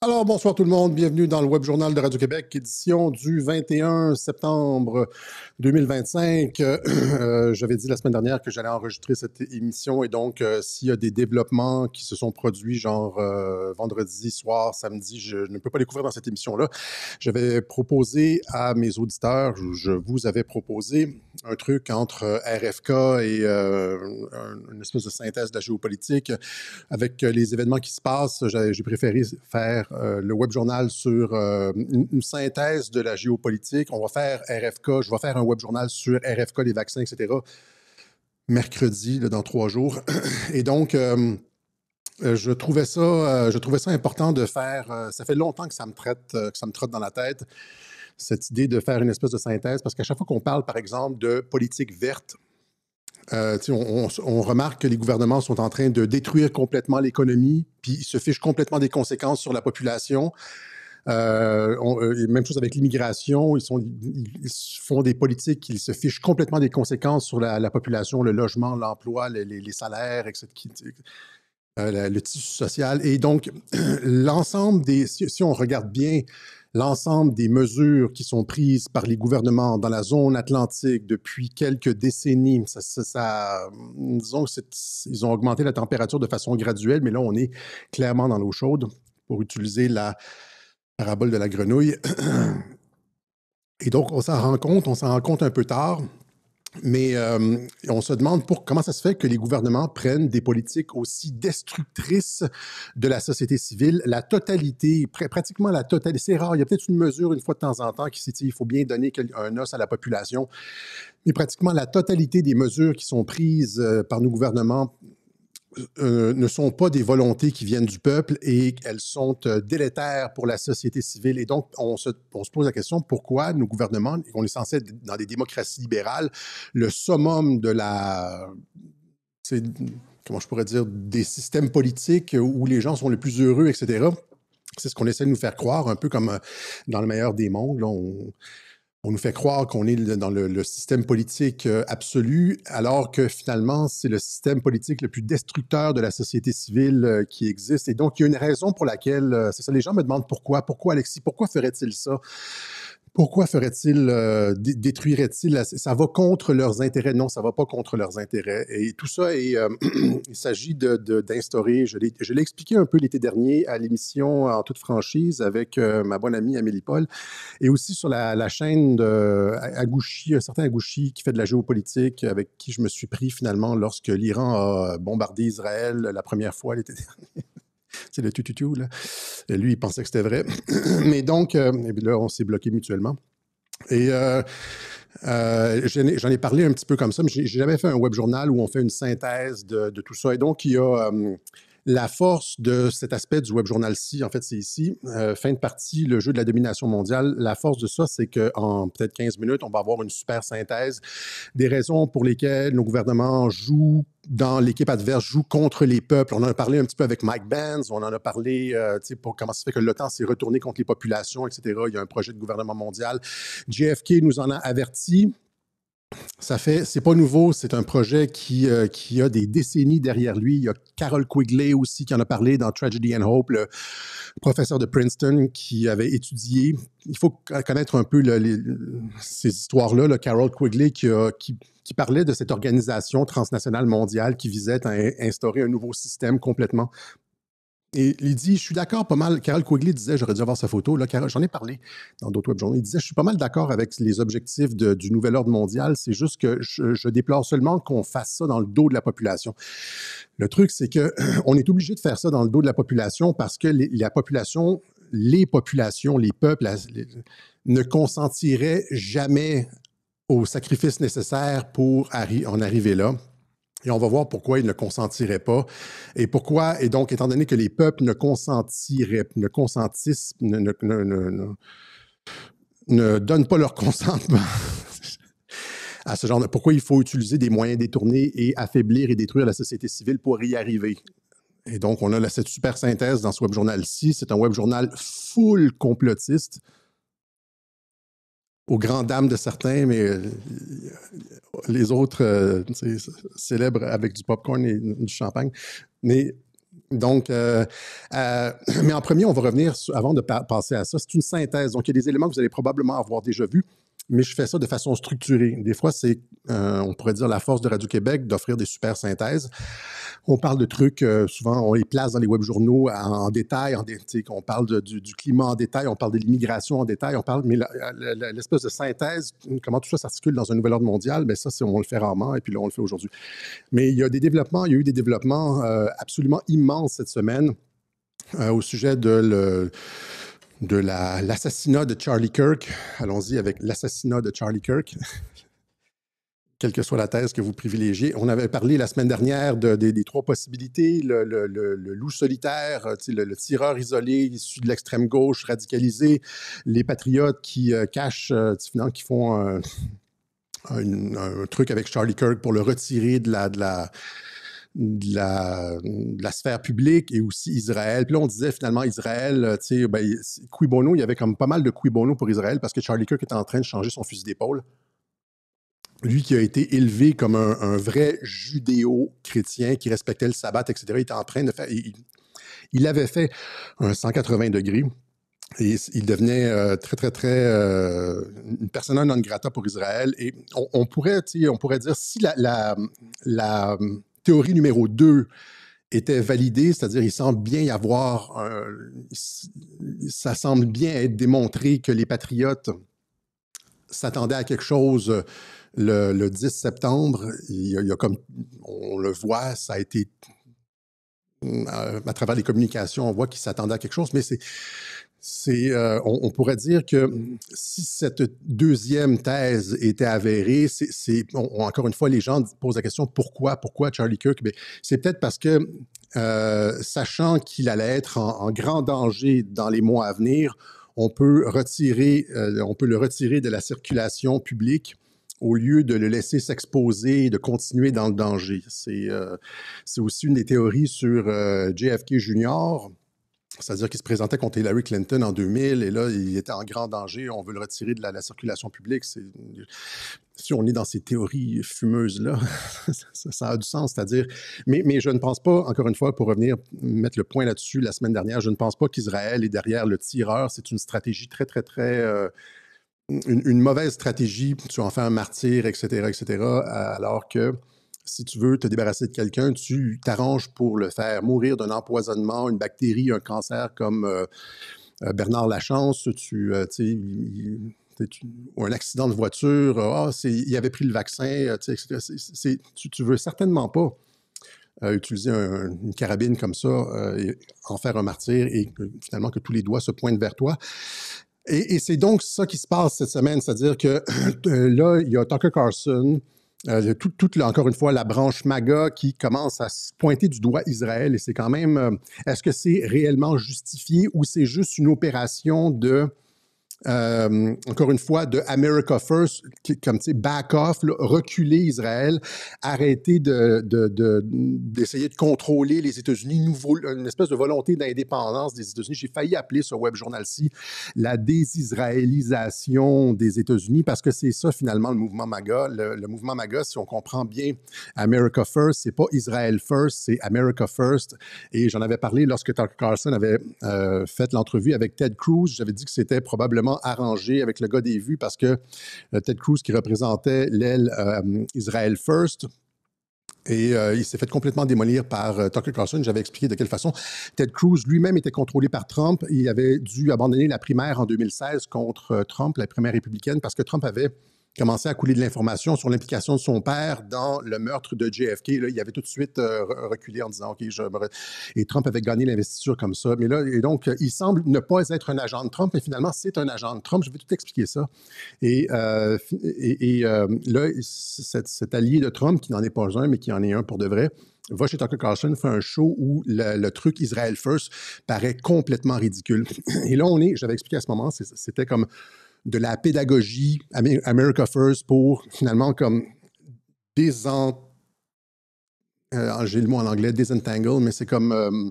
Alors, bonsoir tout le monde. Bienvenue dans le Web Journal de Radio-Québec, édition du 21 septembre 2025. J'avais dit la semaine dernière que j'allais enregistrer cette émission et donc, s'il y a des développements qui se sont produits, genre vendredi soir, samedi, je ne peux pas les couvrir dans cette émission-là. J'avais proposé à mes auditeurs, je vous avais proposé un truc entre RFK et une espèce de synthèse de la géopolitique. Avec les événements qui se passent, j'ai préféré faire le web journal sur une synthèse de la géopolitique. On va faire RFK, je vais faire un web journal sur RFK, les vaccins, etc. mercredi, là, dans 3 jours. Et donc, je trouvais ça important de faire. Ça fait longtemps que ça me trotte dans la tête, cette idée de faire une espèce de synthèse, parce qu'à chaque fois qu'on parle, par exemple, de politique verte, on remarque que les gouvernements sont en train de détruire complètement l'économie, puis ils se fichent complètement des conséquences sur la population. Même chose avec l'immigration, ils font des politiques qui se fichent complètement des conséquences sur la population, le logement, l'emploi, les salaires, etc., le tissu social. Et donc, l'ensemble si on regarde bien l'ensemble des mesures qui sont prises par les gouvernements dans la zone atlantique depuis quelques décennies, disons qu'ils ont augmenté la température de façon graduelle, mais là, on est clairement dans l'eau chaude, pour utiliser la parabole de la grenouille. Et donc, on s'en rend compte un peu tard. Mais on se demande comment ça se fait que les gouvernements prennent des politiques aussi destructrices de la société civile. La totalité, pratiquement la totalité, c'est rare, il y a peut-être une mesure une fois de temps en temps qui dit il faut bien donner un os à la population, mais pratiquement la totalité des mesures qui sont prises par nos gouvernements ne sont pas des volontés qui viennent du peuple et elles sont délétères pour la société civile. Et donc, on se pose la question, pourquoi nos gouvernements, on est censé être dans des démocraties libérales, le summum de comment je pourrais dire, des systèmes politiques où les gens sont les plus heureux, etc. C'est ce qu'on essaie de nous faire croire, un peu comme dans le meilleur des mondes. Là, on nous fait croire qu'on est dans le système politique absolu, alors que finalement, c'est le système politique le plus destructeur de la société civile qui existe. Et donc, il y a une raison pour laquelle, c'est ça, les gens me demandent pourquoi Alexis, pourquoi ferait-il ça? Pourquoi détruirait-il? Ça va contre leurs intérêts. Non, ça ne va pas contre leurs intérêts. Et tout ça, il s'agit d'instaurer, je l'ai expliqué un peu l'été dernier à l'émission En toute franchise avec ma bonne amie Amélie Paul, et aussi sur la chaîne de Agouchi, un certain Agouchi qui fait de la géopolitique, avec qui je me suis pris finalement lorsque l'Iran a bombardé Israël la première fois l'été dernier. C'est le tututu, là. Et lui, il pensait que c'était vrai. Mais donc, et là, on s'est bloqué mutuellement. Et j'en ai parlé un petit peu comme ça, mais j'ai jamais fait un web journal où on fait une synthèse de tout ça. Et donc, il y a la force de cet aspect du web journal-ci, en fait, c'est ici, fin de partie, le jeu de la domination mondiale. La force de ça, c'est qu'en peut-être 15 minutes, on va avoir une super synthèse des raisons pour lesquelles nos gouvernements jouent dans l'équipe adverse, jouent contre les peuples. On en a parlé un petit peu avec Mike Benz, on en a parlé pour comment ça se fait que l'OTAN s'est retourné contre les populations, etc. Il y a un projet de gouvernement mondial. JFK nous en a averti. C'est pas nouveau, c'est un projet qui a des décennies derrière lui. Il y a Carol Quigley aussi qui en a parlé dans Tragedy and Hope, le professeur de Princeton qui avait étudié. Il faut connaître un peu ces histoires-là. Carol Quigley qui parlait de cette organisation transnationale mondiale qui visait à instaurer un nouveau système complètement. Et il dit, je suis d'accord pas mal. Carol Quigley disait, j'aurais dû avoir sa photo. Là, j'en ai parlé dans d'autres web journaux. Il disait, je suis pas mal d'accord avec les objectifs du nouvel ordre mondial. C'est juste que je déplore seulement qu'on fasse ça dans le dos de la population. Le truc, c'est que on est obligé de faire ça dans le dos de la population parce que les populations, les peuples, ne consentiraient jamais au sacrifice nécessaire pour en arriver là. Et on va voir pourquoi ils ne consentiraient pas. Et pourquoi, et donc, étant donné que les peuples ne donnent pas leur consentement à ce genre de... Pourquoi il faut utiliser des moyens détournés et affaiblir et détruire la société civile pour y arriver. Et donc, on a cette super synthèse dans ce web journal-ci. C'est un web journal full complotiste, aux grandes dames de certains, mais les autres célèbrent avec du popcorn et du champagne. Mais Donc, mais en premier, on va revenir, avant de passer à ça, c'est une synthèse. Donc, il y a des éléments que vous allez probablement avoir déjà vus, mais je fais ça de façon structurée. Des fois, c'est, on pourrait dire, la force de Radio-Québec d'offrir des super synthèses. On parle de trucs, souvent, on les place dans les web journaux en détail, on parle du climat en détail, on parle de l'immigration en détail, on parle, mais l'espèce de synthèse, comment tout ça s'articule dans un nouvel ordre mondial, bien ça, on le fait rarement, et puis là, on le fait aujourd'hui. Mais il y a eu des développements absolument immenses cette semaine au sujet de l'assassinat de Charlie Kirk. Allons-y avec l'assassinat de Charlie Kirk. Quelle que soit la thèse que vous privilégiez. On avait parlé la semaine dernière des trois possibilités, le loup solitaire, le tireur isolé issu de l'extrême gauche radicalisé, les patriotes qui cachent, finalement, qui font un truc avec Charlie Kirk pour le retirer de la sphère publique, et aussi Israël. Puis là, on disait finalement Israël, cui bono, il y avait comme pas mal de cui bono pour Israël parce que Charlie Kirk était en train de changer son fusil d'épaule. Lui qui a été élevé comme un vrai judéo-chrétien qui respectait le sabbat, etc., il était en train de faire... Il avait fait un 180 degrés et il devenait une persona non grata pour Israël. Et on pourrait dire, si la théorie numéro 2 était validée, c'est-à-dire il semble bien y avoir... ça semble bien être démontré que les patriotes s'attendaient à quelque chose... Le 10 septembre, il y a comme on le voit, ça a été à travers les communications, on voit qu'ils s'attendaient à quelque chose, mais on pourrait dire que si cette deuxième thèse était avérée, encore une fois, les gens posent la question pourquoi Charlie Kirk? C'est peut-être parce que sachant qu'il allait être en grand danger dans les mois à venir, on peut le retirer de la circulation publique au lieu de le laisser s'exposer et de continuer dans le danger. C'est aussi une des théories sur JFK Jr., c'est-à-dire qu'il se présentait contre Hillary Clinton en 2000, et là, il était en grand danger, on veut le retirer de la circulation publique. Si on est dans ces théories fumeuses-là, ça a du sens, c'est-à-dire... Mais je ne pense pas, encore une fois, pour revenir mettre le point là-dessus la semaine dernière, je ne pense pas qu'Israël est derrière le tireur. C'est une stratégie très, très, très... une mauvaise stratégie, tu en fais un martyr, etc., alors que si tu veux te débarrasser de quelqu'un, tu t'arranges pour le faire mourir d'un empoisonnement, une bactérie, un cancer comme Bernard Lachance, ou un accident de voiture, il avait pris le vaccin, etc. Tu veux certainement pas utiliser une carabine comme ça et en faire un martyr et finalement que tous les doigts se pointent vers toi. Et c'est donc ça qui se passe cette semaine, c'est-à-dire que là, il y a Tucker Carlson, encore une fois, la branche MAGA qui commence à se pointer du doigt Israël, et c'est quand même, est-ce que c'est réellement justifié ou c'est juste une opération de, encore une fois, de America First, comme tu sais, back off, là, reculer Israël, arrêter d'essayer de contrôler les États-Unis, une espèce de volonté d'indépendance des États-Unis. J'ai failli appeler ce web journal-ci la désisraélisation des États-Unis, parce que c'est ça finalement le mouvement MAGA. Le mouvement MAGA, si on comprend bien America First, c'est pas Israel First, c'est America First. Et j'en avais parlé lorsque Tucker Carlson avait fait l'entrevue avec Ted Cruz. J'avais dit que c'était probablement arrangé avec le gars des vues parce que Ted Cruz qui représentait l'aile Israel First, et il s'est fait complètement démolir par Tucker Carlson. J'avais expliqué de quelle façon. Ted Cruz lui-même était contrôlé par Trump. Il avait dû abandonner la primaire en 2016 contre Trump, la primaire républicaine, parce que Trump avait commencé à couler de l'information sur l'implication de son père dans le meurtre de JFK. Là, il avait tout de suite reculé en disant « OK, et Trump avait gagné l'investiture comme ça. Mais là, et donc, il semble ne pas être un agent de Trump, mais finalement, c'est un agent de Trump. Je vais tout expliquer ça. Et là, cet allié de Trump, qui n'en est pas un, mais qui en est un pour de vrai, va chez Tucker Carlson, fait un show où le truc Israel First paraît complètement ridicule. Et là, j'avais expliqué à ce moment, c'était comme de la pédagogie America First pour finalement comme j'ai le mot en anglais, disentangle, mais c'est comme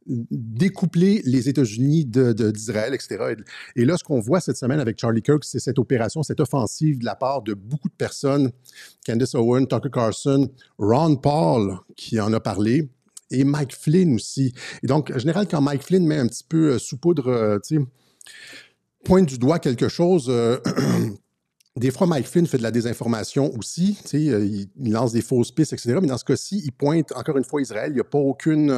découpler les États-Unis d'Israël, etc. Et là, ce qu'on voit cette semaine avec Charlie Kirk, c'est cette opération, cette offensive de la part de beaucoup de personnes, Candace Owen, Tucker Carlson, Ron Paul qui en a parlé, et Mike Flynn aussi. Et donc, en général, quand Mike Flynn met un petit peu saupoudre, pointe du doigt quelque chose, des fois, Mike Flynn fait de la désinformation aussi, il lance des fausses pistes, etc. Mais dans ce cas-ci, il pointe encore une fois Israël. Il n'y a pas aucune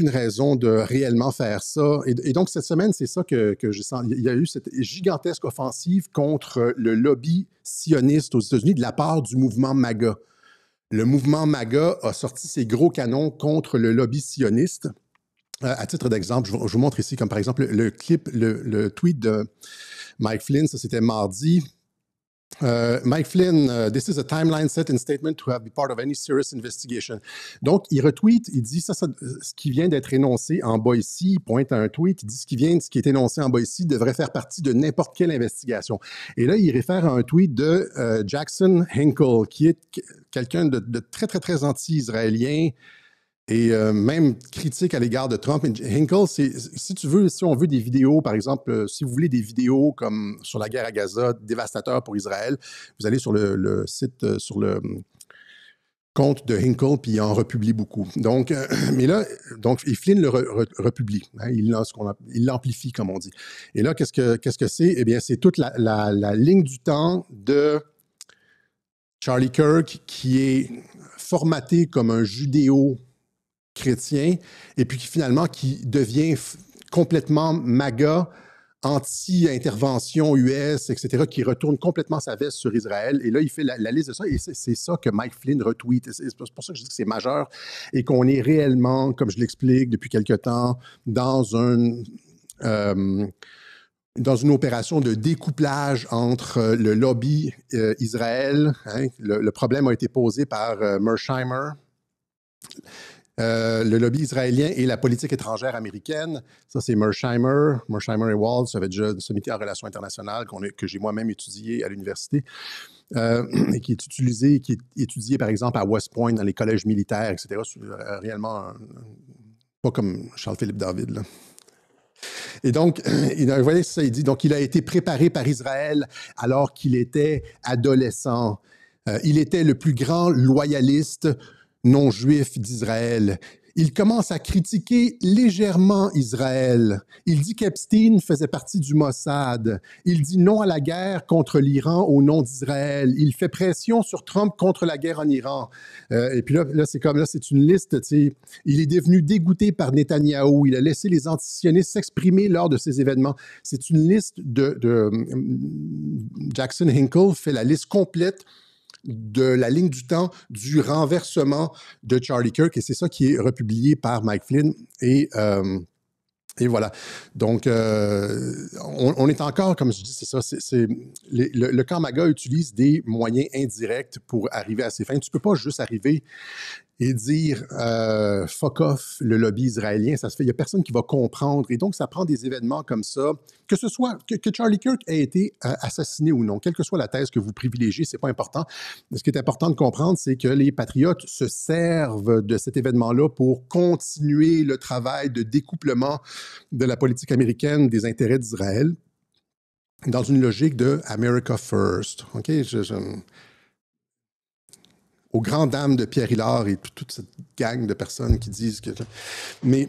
raison de réellement faire ça. Et donc, cette semaine, c'est ça que j'ai senti. Il y a eu cette gigantesque offensive contre le lobby sioniste aux États-Unis de la part du mouvement MAGA. Le mouvement MAGA a sorti ses gros canons contre le lobby sioniste. À titre d'exemple, je vous montre ici, comme par exemple le tweet de Mike Flynn, ça c'était mardi. Mike Flynn, this is a timeline set in statement to have been part of any serious investigation. Donc, il retweet, il dit ce qui vient d'être énoncé en bas ici, il pointe à un tweet, il dit ce qui est énoncé en bas ici devrait faire partie de n'importe quelle investigation. Et là, il réfère à un tweet de Jackson Hinkle, qui est quelqu'un de très, très, très anti-israélien, et même critique à l'égard de Trump. Hinkle, si on veut des vidéos, par exemple, si vous voulez des vidéos comme sur la guerre à Gaza, dévastateur pour Israël, vous allez sur le site, sur le compte de Hinkle, puis il en republie beaucoup. Donc, mais là, et Flynn le republie. Hein, il l'amplifie, comme on dit. Et là, qu'est-ce que c'est? Eh bien, c'est toute la ligne du temps de Charlie Kirk qui est formatée comme un judéo chrétien, et puis finalement qui devient complètement MAGA, anti-intervention US, etc., qui retourne complètement sa veste sur Israël. Et là, il fait la liste de ça, et c'est ça que Mike Flynn retweet. C'est pour ça que je dis que c'est majeur, et qu'on est réellement, comme je l'explique depuis quelque temps, dans une opération de découplage entre le lobby Israël. Hein, le problème a été posé par Mersheimer, le lobby israélien et la politique étrangère américaine. Ça, c'est Mersheimer et Waltz, ça avait déjà une sommité en relations internationales que j'ai moi-même étudié à l'université, et qui est étudié, par exemple, à West Point, dans les collèges militaires, etc. Réellement, pas comme Charles-Philippe David, là. Et donc, vous voyez ça, il dit, donc il a été préparé par Israël alors qu'il était adolescent. Il était le plus grand loyaliste non-juif d'Israël. Il commence à critiquer légèrement Israël. Il dit qu'Epstein faisait partie du Mossad. Il dit non à la guerre contre l'Iran au nom d'Israël. Il fait pression sur Trump contre la guerre en Iran. Et puis là c'est une liste. Il est devenu dégoûté par Netanyahou. Il a laissé les antisionistes s'exprimer lors de ces événements. C'est une liste de Jackson Hinkle fait la liste complète de la ligne du temps du renversement de Charlie Kirk, et c'est ça qui est republié par Mike Flynn. Et voilà. Donc, on est encore, comme je dis, c'est ça, le camp MAGA utilise des moyens indirects pour arriver à ses fins. Tu ne peux pas juste arriver et dire fuck off le lobby israélien, ça se fait, il n'y a personne qui va comprendre. Et donc, ça prend des événements comme ça, que ce soit, que Charlie Kirk ait été assassiné ou non, quelle que soit la thèse que vous privilégiez, c'est pas important. Ce qui est important de comprendre, c'est que les patriotes se servent de cet événement-là pour continuer le travail de découplement de la politique américaine des intérêts d'Israël dans une logique de America First. OK? Aux grandes dames de Pierre Hillard et toute cette gang de personnes qui disent que... Mais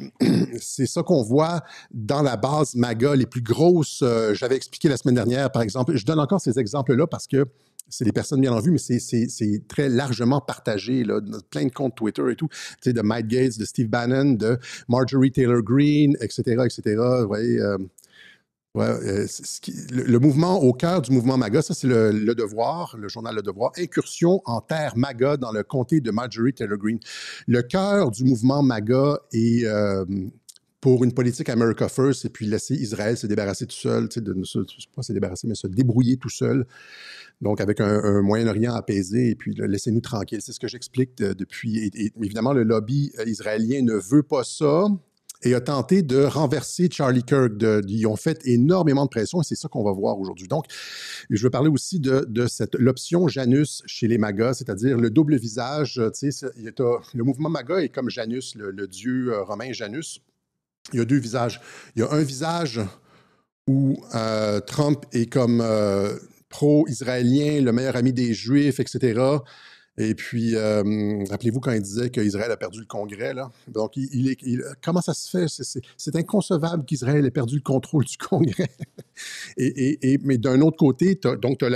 c'est ça qu'on voit dans la base MAGA, les plus grosses. J'avais expliqué la semaine dernière, par exemple. Je donne encore ces exemples-là parce que c'est des personnes bien en vue, mais c'est très largement partagé, là, plein de comptes Twitter et tout, de Matt Gaetz, de Steve Bannon, de Marjorie Taylor Greene, etc., etc. Vous voyez... le mouvement au cœur du mouvement MAGA, ça c'est le Devoir, le journal Le Devoir, incursion en terre MAGA dans le comté de Marjorie Taylor Greene. Le cœur du mouvement MAGA est pour une politique America First et puis laisser Israël se débarrasser tout seul, pas se débarrasser, mais se débrouiller tout seul. Donc avec un Moyen-Orient apaisé et puis laissez-nous tranquilles. C'est ce que j'explique depuis. Et évidemment, le lobby israélien ne veut pas ça et a tenté de renverser Charlie Kirk. Ils ont fait énormément de pression et c'est ça qu'on va voir aujourd'hui. Donc, je veux parler aussi de l'option Janus chez les MAGA, c'est-à-dire le double visage. Le mouvement MAGA est comme Janus, le dieu romain Janus. Il y a deux visages. Il y a un visage où Trump est comme pro-israélien, le meilleur ami des Juifs, etc., Et puis, rappelez-vous quand il disait qu'Israël a perdu le Congrès, là. Donc, comment ça se fait? C'est inconcevable qu'Israël ait perdu le contrôle du Congrès. Mais d'un autre côté, tu as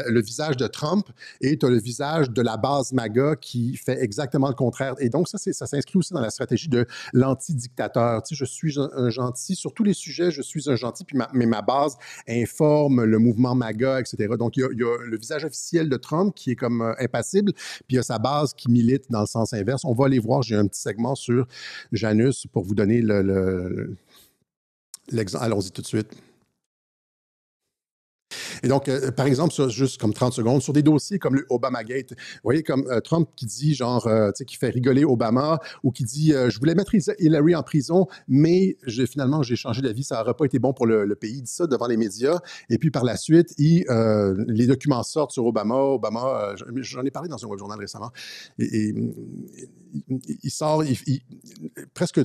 le visage de Trump et tu as le visage de la base MAGA qui fait exactement le contraire. Et donc, ça s'inscrit aussi dans la stratégie de l'anti-dictateur. Tu sais, je suis un gentil. Sur tous les sujets, je suis un gentil, mais ma base informe le mouvement MAGA, etc. Donc, il y a le visage officiel de Trump qui est comme impassible, puis il y a sa base qui milite dans le sens inverse. On va aller voir, j'ai un petit segment sur Janus pour vous donner l'exemple. Allons-y tout de suite. Et donc, par exemple, juste comme 30 secondes, sur des dossiers comme le Obamagate, vous voyez, comme Trump qui dit, genre, tu sais, qui fait rigoler Obama, ou qui dit, je voulais mettre Hillary en prison, mais finalement, j'ai changé d'avis, ça n'aurait pas été bon pour le pays. Il dit ça devant les médias. Et puis, par la suite, les documents sortent sur Obama. J'en ai parlé dans un web journal récemment. Et il sort, presque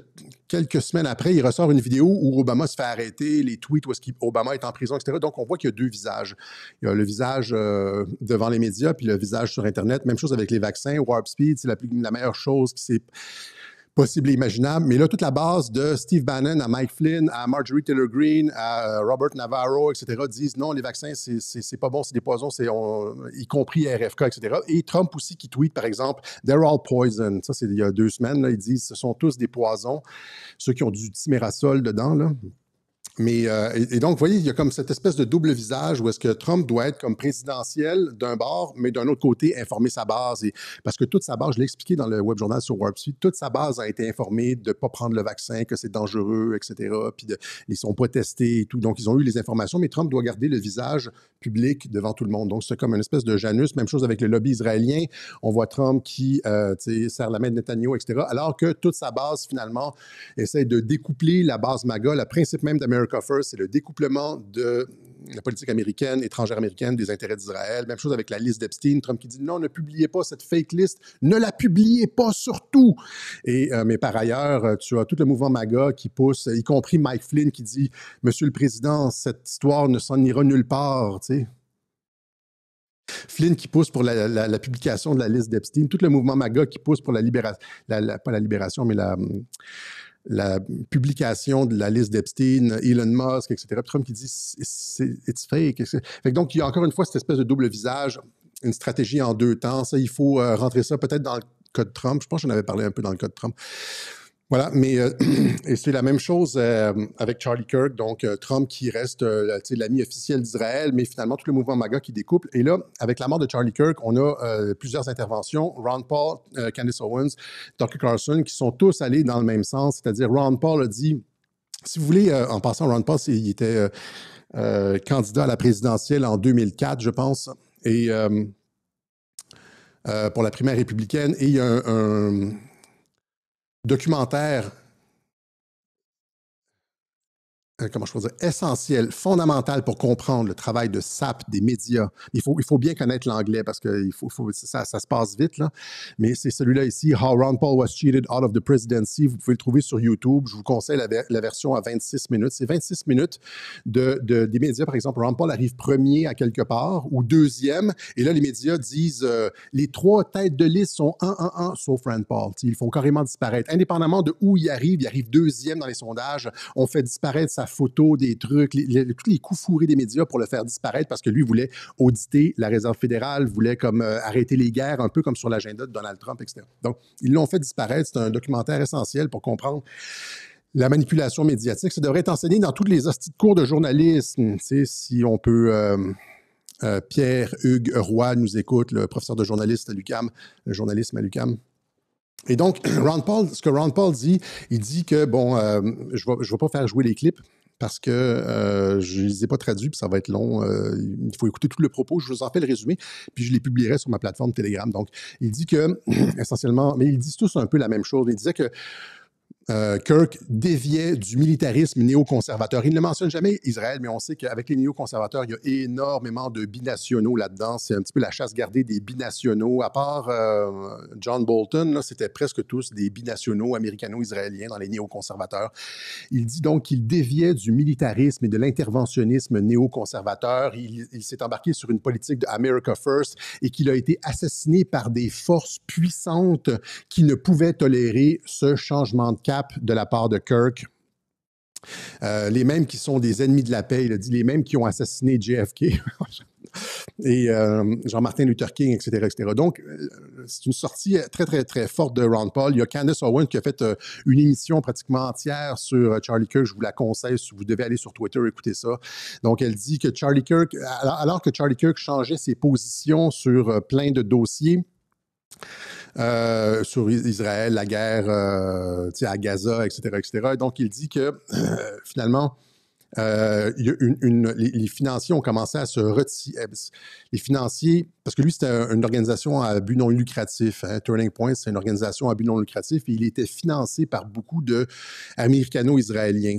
quelques semaines après, il ressort une vidéo où Obama se fait arrêter, les tweets où Obama est en prison, etc. Donc, on voit qu'il y a deux visages. Il y a le visage devant les médias, puis le visage sur Internet. Même chose avec les vaccins. Warp Speed, c'est la meilleure chose qui s'est possible et imaginable. Mais là, toute la base de Steve Bannon à Mike Flynn, à Marjorie Taylor Greene, à Robert Navarro, etc., disent non, les vaccins, c'est pas bon, c'est des poisons, y compris RFK, etc. Et Trump aussi qui tweet, par exemple, they're all poison. Ça, c'est il y a 2 semaines. Là, ils disent ce sont tous des poisons, ceux qui ont du thimerosal dedans, là. Mais, et donc, vous voyez, il y a comme cette espèce de double visage où est-ce que Trump doit être comme présidentiel d'un bord, mais d'un autre côté, informer sa base. Parce que toute sa base, je l'ai expliqué dans le web journal sur Warp Speed, toute sa base a été informée de ne pas prendre le vaccin, que c'est dangereux, etc. Puis ils ne sont pas testés et tout. Donc, ils ont eu les informations, mais Trump doit garder le visage public devant tout le monde. Donc, c'est comme une espèce de Janus. Même chose avec le lobby israélien. On voit Trump qui serre la main de Netanyahu, etc. Alors que toute sa base, finalement, essaie de découpler la base MAGA. Le principe même d'America First, c'est le découplement de la politique américaine, étrangère américaine, des intérêts d'Israël. Même chose avec la liste d'Epstein. Trump qui dit non, ne publiez pas cette fake list, ne la publiez pas surtout. Mais par ailleurs, tu as tout le mouvement MAGA qui pousse, y compris Mike Flynn qui dit Monsieur le Président, cette histoire ne s'en ira nulle part. Tu sais. Flynn qui pousse pour la publication de la liste d'Epstein, tout le mouvement MAGA qui pousse pour la libération, pas la libération, mais la publication de la liste d'Epstein, Elon Musk, etc. Trump qui dit it's fake. Fait que donc, il y a encore une fois cette espèce de double visage, une stratégie en 2 temps. Ça, il faut rentrer ça peut-être dans le code Trump. Je pense que j'en avais parlé un peu dans le code Trump. Voilà, mais et c'est la même chose avec Charlie Kirk, donc Trump qui reste l'ami officiel d'Israël, mais finalement tout le mouvement MAGA qui découple. Et là, avec la mort de Charlie Kirk, on a plusieurs interventions. Ron Paul, Candace Owens, Tucker Carlson, qui sont tous allés dans le même sens, c'est-à-dire Ron Paul a dit, si vous voulez, en passant, Ron Paul, il était candidat à la présidentielle en 2004, je pense, et pour la primaire républicaine, et il y a un documentaire, comment je peux dire, essentiel, fondamental pour comprendre le travail de SAP des médias. Il faut bien connaître l'anglais parce que ça se passe vite, là. Mais c'est celui-là ici, How Ron Paul was cheated out of the presidency. Vous pouvez le trouver sur YouTube. Je vous conseille la version à 26 minutes. C'est 26 minutes des médias. Par exemple, Ron Paul arrive premier à quelque part ou deuxième. Et là, les médias disent les 3 têtes de liste sont 1-1-1, sauf Ron Paul. Ils le font carrément disparaître. Indépendamment de où il arrive deuxième dans les sondages. On fait disparaître sa photo, des trucs, tous les coups fourrés des médias pour le faire disparaître parce que lui voulait auditer la Réserve fédérale, voulait comme arrêter les guerres, un peu comme sur l'agenda de Donald Trump, etc. Donc, ils l'ont fait disparaître. C'est un documentaire essentiel pour comprendre la manipulation médiatique. Ça devrait être enseigné dans tous les cours de journalisme. Tu sais, si on peut... Pierre-Hugues Roy nous écoute, le professeur de journalisme à l'UQAM, le journalisme à l'UQAM. Et donc, ce que Ron Paul dit, il dit que, bon, je ne vais pas faire jouer les clips parce que je ne les ai pas traduits, puis ça va être long. Il faut écouter tout le propos. Je vous en fais le résumé, puis je les publierai sur ma plateforme Telegram. Donc, il dit que, essentiellement, mais ils disent tous un peu la même chose. Il disait que Kirk déviait du militarisme néoconservateur. Il ne mentionne jamais Israël, mais on sait qu'avec les néoconservateurs, il y a énormément de binationaux là-dedans. C'est un petit peu la chasse gardée des binationaux. À part John Bolton, là, c'était presque tous des binationaux américano-israéliens dans les néoconservateurs. Il dit donc qu'il déviait du militarisme et de l'interventionnisme néoconservateur. Il s'est embarqué sur une politique de America First et qu'il a été assassiné par des forces puissantes qui ne pouvaient tolérer ce changement de cap de la part de Kirk. Les mêmes qui sont des ennemis de la paix, il a dit les mêmes qui ont assassiné JFK et Jean-Martin Luther King, etc., etc. Donc, c'est une sortie très, très, très forte de Ron Paul. Il y a Candace Owens qui a fait une émission pratiquement entière sur Charlie Kirk. Je vous la conseille. Vous devez aller sur Twitter écouter ça. Donc, elle dit que Charlie Kirk, alors que Charlie Kirk changeait ses positions sur plein de dossiers, sur Israël, la guerre à Gaza, etc., etc. Donc, il dit que finalement, les financiers ont commencé à se retirer. Les financiers, parce que lui, c'était une organisation à but non lucratif. Hein, Turning Point, c'est une organisation à but non lucratif et il était financé par beaucoup d'Américano-Israéliens.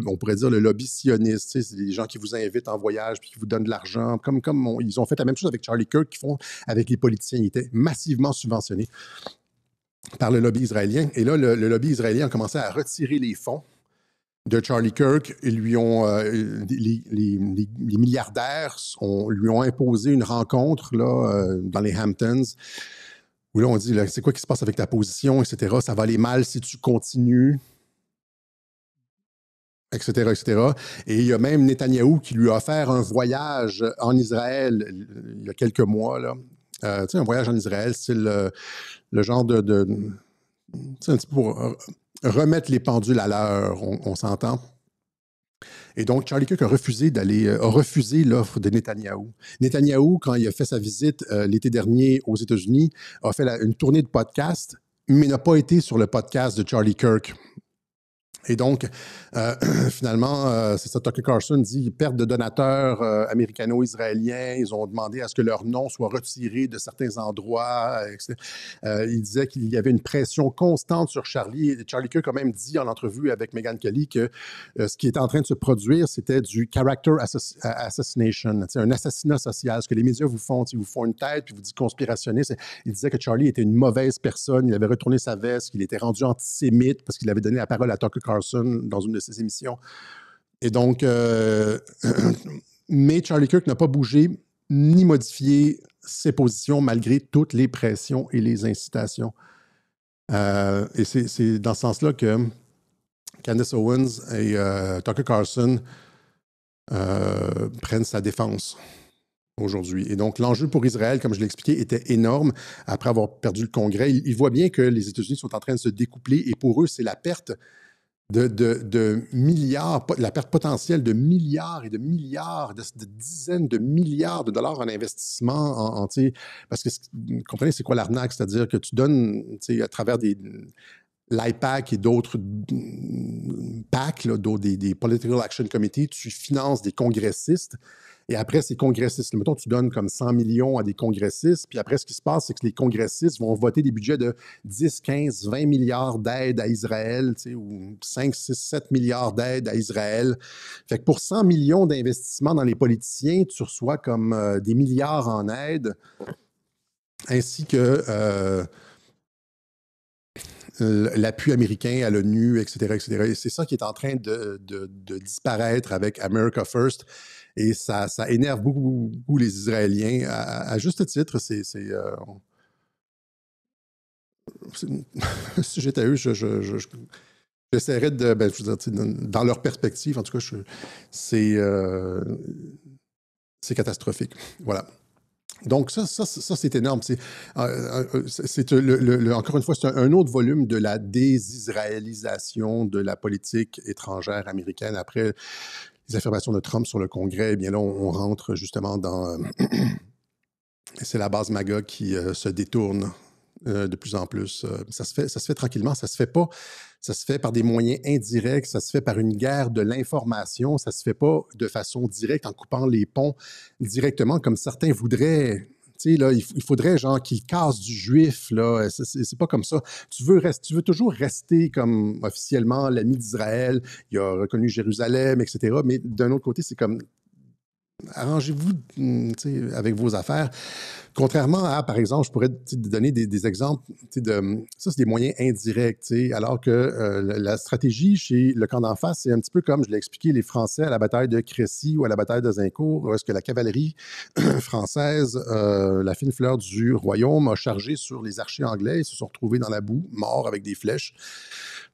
On pourrait dire le lobby sioniste. C'est des gens qui vous invitent en voyage puis qui vous donnent de l'argent. Ils ont fait la même chose avec Charlie Kirk qu'ils font avec les politiciens. Ils étaient massivement subventionnés par le lobby israélien. Et là, le lobby israélien a commencé à retirer les fonds de Charlie Kirk. Ils lui ont, les milliardaires lui ont imposé une rencontre là, dans les Hamptons où là, on dit, c'est quoi qui se passe avec ta position, etc. Ça va aller mal si tu continues, etc., etc. Et il y a même Netanyahou qui lui a offert un voyage en Israël il y a quelques mois, là. Un voyage en Israël, c'est le genre de un petit peu pour remettre les pendules à l'heure, on s'entend. Et donc, Charlie Kirk a refusé l'offre de Netanyahou. Netanyahou, quand il a fait sa visite l'été dernier aux États-Unis, a fait une tournée de podcast, mais n'a pas été sur le podcast de Charlie Kirk. Et donc, finalement, c'est ça, Tucker Carlson dit perte de donateurs américano-israéliens. Ils ont demandé à ce que leur nom soit retiré de certains endroits. Il disait qu'il y avait une pression constante sur Charlie. Et Charlie Kirk a même dit en entrevue avec Megyn Kelly que ce qui était en train de se produire, c'était du character assassination, un assassinat social. Ce que les médias vous font, ils vous font une tête puis vous disent conspirationniste. Il disait que Charlie était une mauvaise personne. Il avait retourné sa veste, qu'il était rendu antisémite parce qu'il avait donné la parole à Tucker Carlson dans une de ses émissions. Et donc, mais Charlie Kirk n'a pas bougé ni modifié ses positions malgré toutes les pressions et les incitations. Et c'est dans ce sens-là que Candace Owens et Tucker Carlson prennent sa défense aujourd'hui. Et donc, l'enjeu pour Israël, comme je l'ai expliqué, était énorme après avoir perdu le Congrès. Ils voient bien que les États-Unis sont en train de se découpler et pour eux, c'est la perte de milliards, la perte potentielle de milliards et de milliards, de dizaines de milliards de dollars en investissement parce que vous comprenez, c'est quoi l'arnaque? C'est-à-dire que tu donnes à travers l'IPAC et d'autres PAC, là, des Political Action Committee, tu finances des congressistes. Et après, ces congressistes, mettons, tu donnes comme 100 millions à des congressistes, puis après, ce qui se passe, c'est que les congressistes vont voter des budgets de 10, 15, 20 milliards d'aides à Israël, ou 5, 6, 7 milliards d'aides à Israël. Fait que pour 100 millions d'investissements dans les politiciens, tu reçois comme des milliards en aide, ainsi que l'appui américain à l'ONU, etc., etc. Et c'est ça qui est en train de disparaître avec America First. Et ça énerve beaucoup, beaucoup les Israéliens, à juste titre. Si j'étais eux, j'essaierais de, je veux dire, dans leur perspective, en tout cas, c'est catastrophique. Voilà. Donc, ça c'est énorme. Encore une fois, c'est un autre volume de la désisraélisation de la politique étrangère américaine. Après les affirmations de Trump sur le Congrès, eh bien là, on rentre justement dans... c'est la base MAGA qui se détourne de plus en plus. Ça se fait tranquillement. Ça se fait par des moyens indirects. Ça se fait par une guerre de l'information. Ça se fait pas de façon directe en coupant les ponts directement comme certains voudraient tu sais, là, il faudrait genre qu'il casse du juif, là. C'est pas comme ça. Tu veux toujours rester comme officiellement l'ami d'Israël. Il a reconnu Jérusalem, etc. Mais d'un autre côté, c'est comme arrangez-vous avec vos affaires. Contrairement à, par exemple, je pourrais te donner des exemples, ça, c'est des moyens indirects, alors que la stratégie chez le camp d'en face, c'est un petit peu comme, je l'ai expliqué, les Français à la bataille de Crécy ou à la bataille de Zincourt, où est-ce que la cavalerie française, la fine fleur du royaume, a chargé sur les archers anglais et se sont retrouvés dans la boue, morts avec des flèches.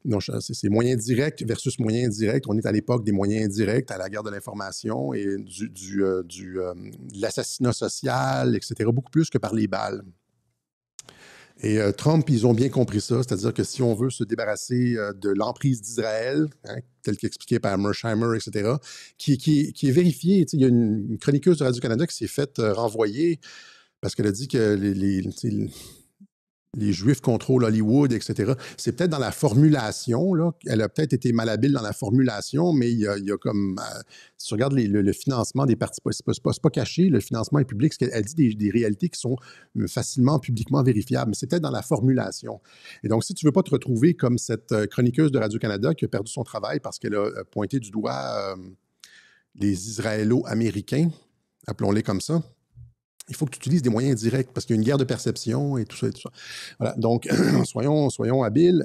Donc, c'est moyens directs versus moyens indirects. On est à l'époque des moyens indirects, à la guerre de l'information et de l'assassinat social, etc., beaucoup plus que par les balles. Et Trump, ils ont bien compris ça, c'est-à-dire que si on veut se débarrasser de l'emprise d'Israël, tel qu'expliqué par Mersheimer, etc., qui est vérifié, il y a une chroniqueuse de Radio-Canada qui s'est faite renvoyer parce qu'elle a dit que les Juifs contrôlent Hollywood, etc. C'est peut-être dans la formulation, là. Elle a peut-être été malhabile dans la formulation, mais il y a comme... si tu regardes le financement des partis, c'est pas caché, le financement est public. Elle dit des réalités qui sont facilement, publiquement vérifiables, mais c'est peut-être dans la formulation. Et donc, si tu ne veux pas te retrouver comme cette chroniqueuse de Radio-Canada qui a perdu son travail parce qu'elle a pointé du doigt les Israélo-Américains, appelons-les comme ça, il faut que tu utilises des moyens directs parce qu'il y a une guerre de perception et tout ça et tout ça. Voilà, donc soyons habiles,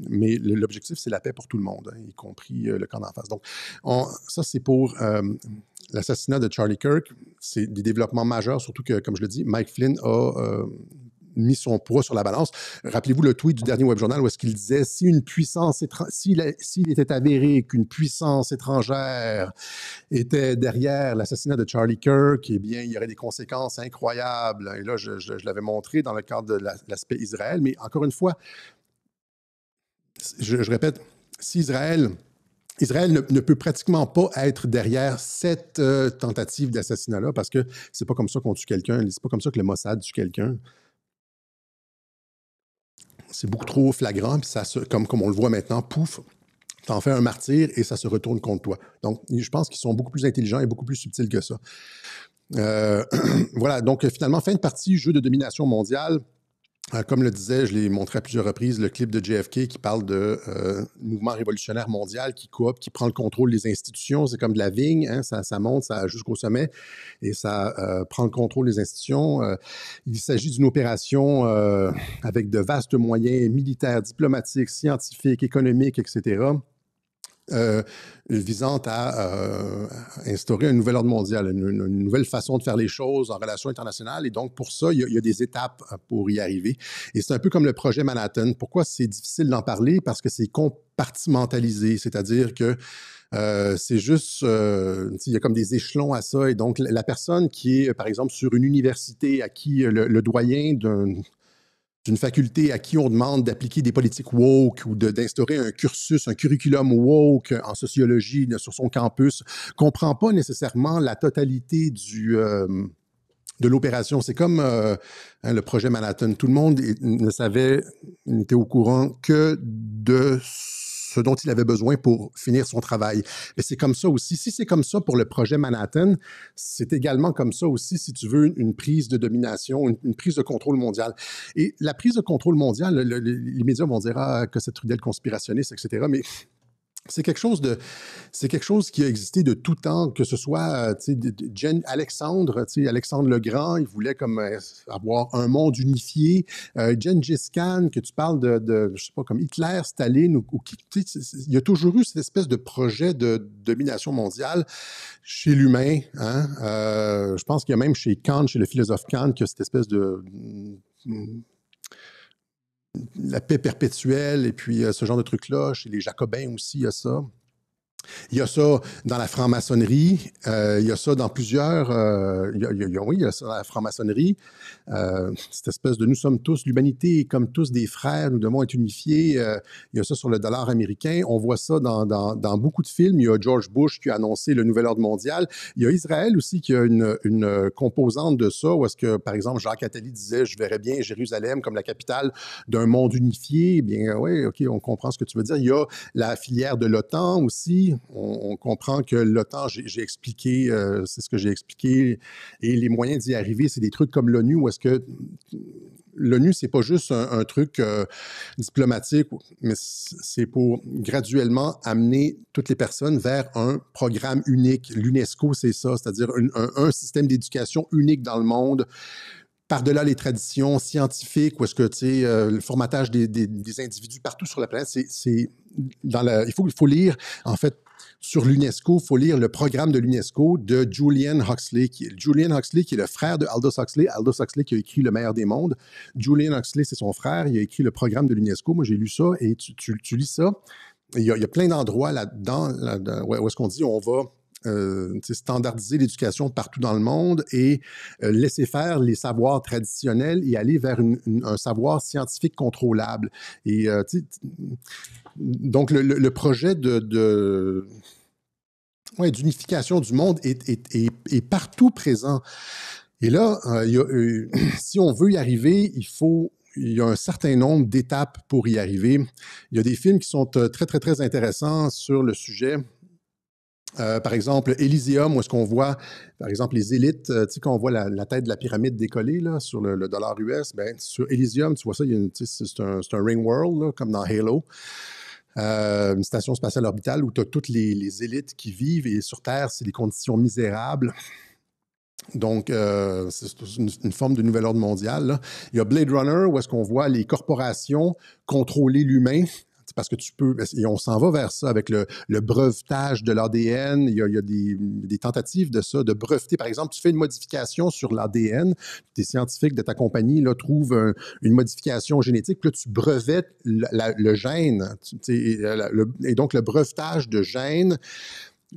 mais l'objectif, c'est la paix pour tout le monde, y compris le camp d'en face. Donc, ça, c'est pour l'assassinat de Charlie Kirk. C'est des développements majeurs, surtout que, comme je le dis, Mike Flynn a mis son poids sur la balance. Rappelez-vous le tweet du dernier Web Journal où est-ce qu'il disait s'il était avéré qu'une puissance étrangère était derrière l'assassinat de Charlie Kirk, eh bien, il y aurait des conséquences incroyables. Et là, je l'avais montré dans le cadre de l'aspect Israël, mais encore une fois, je répète, si Israël ne peut pratiquement pas être derrière cette tentative d'assassinat-là, parce que c'est pas comme ça qu'on tue quelqu'un, c'est pas comme ça que le Mossad tue quelqu'un. C'est beaucoup trop flagrant, puis comme on le voit maintenant, pouf, t'en fais un martyr et ça se retourne contre toi. Donc, je pense qu'ils sont beaucoup plus intelligents et beaucoup plus subtils que ça. Voilà, donc finalement, fin de partie, jeu de domination mondiale. Comme le disais, je l'ai montré à plusieurs reprises, le clip de JFK qui parle de mouvement révolutionnaire mondial qui coopte, qui prend le contrôle des institutions. C'est comme de la vigne, hein, ça monte jusqu'au sommet et ça prend le contrôle des institutions. Il s'agit d'une opération avec de vastes moyens militaires, diplomatiques, scientifiques, économiques, etc., visant à instaurer un nouvel ordre mondial, une nouvelle façon de faire les choses en relations internationales. Et donc, pour ça, il y a des étapes pour y arriver. Et c'est un peu comme le projet Manhattan. Pourquoi c'est difficile d'en parler? Parce que c'est compartimentalisé, c'est-à-dire que c'est juste, il y a comme des échelons à ça. Et donc, la personne qui est, par exemple, sur une université à qui le doyen d'une faculté à qui on demande d'appliquer des politiques woke ou d'instaurer un curriculum woke en sociologie sur son campus, comprend pas nécessairement la totalité de l'opération. C'est comme le projet Manhattan. Tout le monde n'était au courant que de ce dont il avait besoin pour finir son travail. Et c'est comme ça aussi. Si c'est comme ça pour le projet Manhattan, c'est également comme ça aussi, si tu veux, une prise de domination, une prise de contrôle mondial. Et la prise de contrôle mondial, les médias vont dire que c'est Trudel conspirationniste, etc., mais c'est quelque chose qui a existé de tout temps, que ce soit Alexandre le Grand, il voulait comme avoir un monde unifié. Gengis Khan, que tu parles de je sais pas, comme Hitler, Staline, il y a toujours eu cette espèce de projet de domination mondiale chez l'humain. Hein? Je pense qu'il y a même chez Kant, chez le philosophe Kant, que cette espèce de la paix perpétuelle et puis ce genre de trucs-là. Chez les Jacobins aussi, il y a ça. Il y a ça dans la franc-maçonnerie, il y a ça dans plusieurs... oui, il y a ça dans la franc-maçonnerie. Cette espèce de « nous sommes tous, l'humanité est comme tous des frères, nous devons être unifiés ». Il y a ça sur le dollar américain. On voit ça dans beaucoup de films. Il y a George Bush qui a annoncé le nouvel ordre mondial. Il y a Israël aussi qui a une composante de ça, où est-ce que, par exemple, Jacques Attali disait « je verrais bien Jérusalem comme la capitale d'un monde unifié ». Eh bien, oui, OK, on comprend ce que tu veux dire. Il y a la filière de l'OTAN aussi, On comprend que l'OTAN, j'ai expliqué, c'est ce que j'ai expliqué, et les moyens d'y arriver, c'est des trucs comme l'ONU, où est-ce que l'ONU, c'est pas juste un truc diplomatique, mais c'est pour graduellement amener toutes les personnes vers un programme unique. L'UNESCO, c'est ça, c'est-à-dire un système d'éducation unique dans le monde, par-delà les traditions scientifiques, où est-ce que, tu sais, le formatage des individus partout sur la planète, il faut lire, en fait, sur l'UNESCO, il faut lire le programme de l'UNESCO de Julian Huxley, qui est le frère de Aldous Huxley. Aldous Huxley qui a écrit Le meilleur des mondes. Julian Huxley, c'est son frère. Il a écrit le programme de l'UNESCO. Moi, j'ai lu ça et tu lis ça. Il y a plein d'endroits là-dedans où est-ce qu'on dit on va standardiser l'éducation partout dans le monde et laisser faire les savoirs traditionnels et aller vers un savoir scientifique contrôlable. Et donc, le projet d'unification du monde est partout présent. Et là, si on veut y arriver, il y a un certain nombre d'étapes pour y arriver. Il y a des films qui sont très, très, très intéressants sur le sujet. Par exemple, Elysium, où est-ce qu'on voit, par exemple, les élites, tu sais, quand on voit la tête de la pyramide décollée là, sur le dollar US, ben, sur Elysium, tu vois ça, c'est un ring world, là, comme dans Halo. Une station spatiale orbitale où tu as toutes les élites qui vivent et sur Terre, c'est des conditions misérables. Donc, c'est une forme de nouvel ordre mondial, là. Il y a Blade Runner où est-ce qu'on voit les corporations contrôler l'humain. Parce que et on s'en va vers ça avec le brevetage de l'ADN. Il y a des tentatives de ça, de breveter. Par exemple, tu fais une modification sur l'ADN, tes scientifiques de ta compagnie là, trouvent une modification génétique, puis là, tu brevettes le gène. Et donc, le brevetage de gènes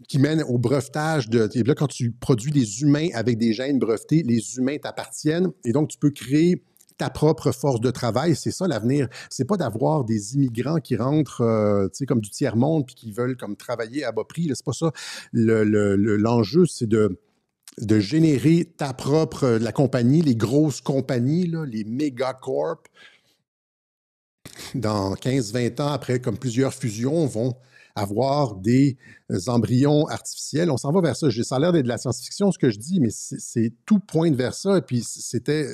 qui mène au brevetage et là, quand tu produis des humains avec des gènes brevetés, les humains t'appartiennent. Et donc, tu peux créer ta propre force de travail, c'est ça l'avenir. C'est pas d'avoir des immigrants qui rentrent, tu sais, comme du tiers-monde puis qui veulent comme travailler à bas prix. C'est pas ça. L'enjeu, c'est de générer la compagnie, les grosses compagnies, là, les méga-corps. Dans 15-20 ans, après, comme plusieurs fusions, vont avoir des embryons artificiels. On s'en va vers ça. Ça a l'air d'être de la science-fiction, ce que je dis, mais c'est tout pointe vers ça. Et puis, c'était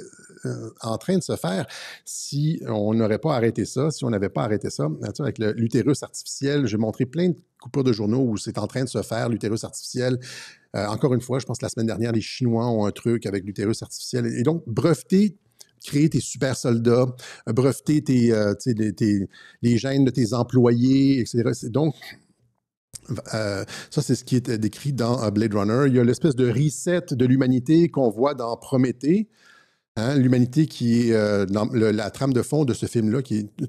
en train de se faire si on n'aurait pas arrêté ça, si on n'avait pas arrêté ça. Avec l'utérus artificiel, j'ai montré plein de coupures de journaux où c'est en train de se faire, l'utérus artificiel. Encore une fois, je pense que la semaine dernière, les Chinois ont un truc avec l'utérus artificiel. Et donc, breveter, créer tes super soldats, breveter les gènes de tes employés, etc. Donc, ça, c'est ce qui est décrit dans Blade Runner. Il y a l'espèce de reset de l'humanité qu'on voit dans Prométhée. Hein, l'humanité qui est dans la trame de fond de ce film-là,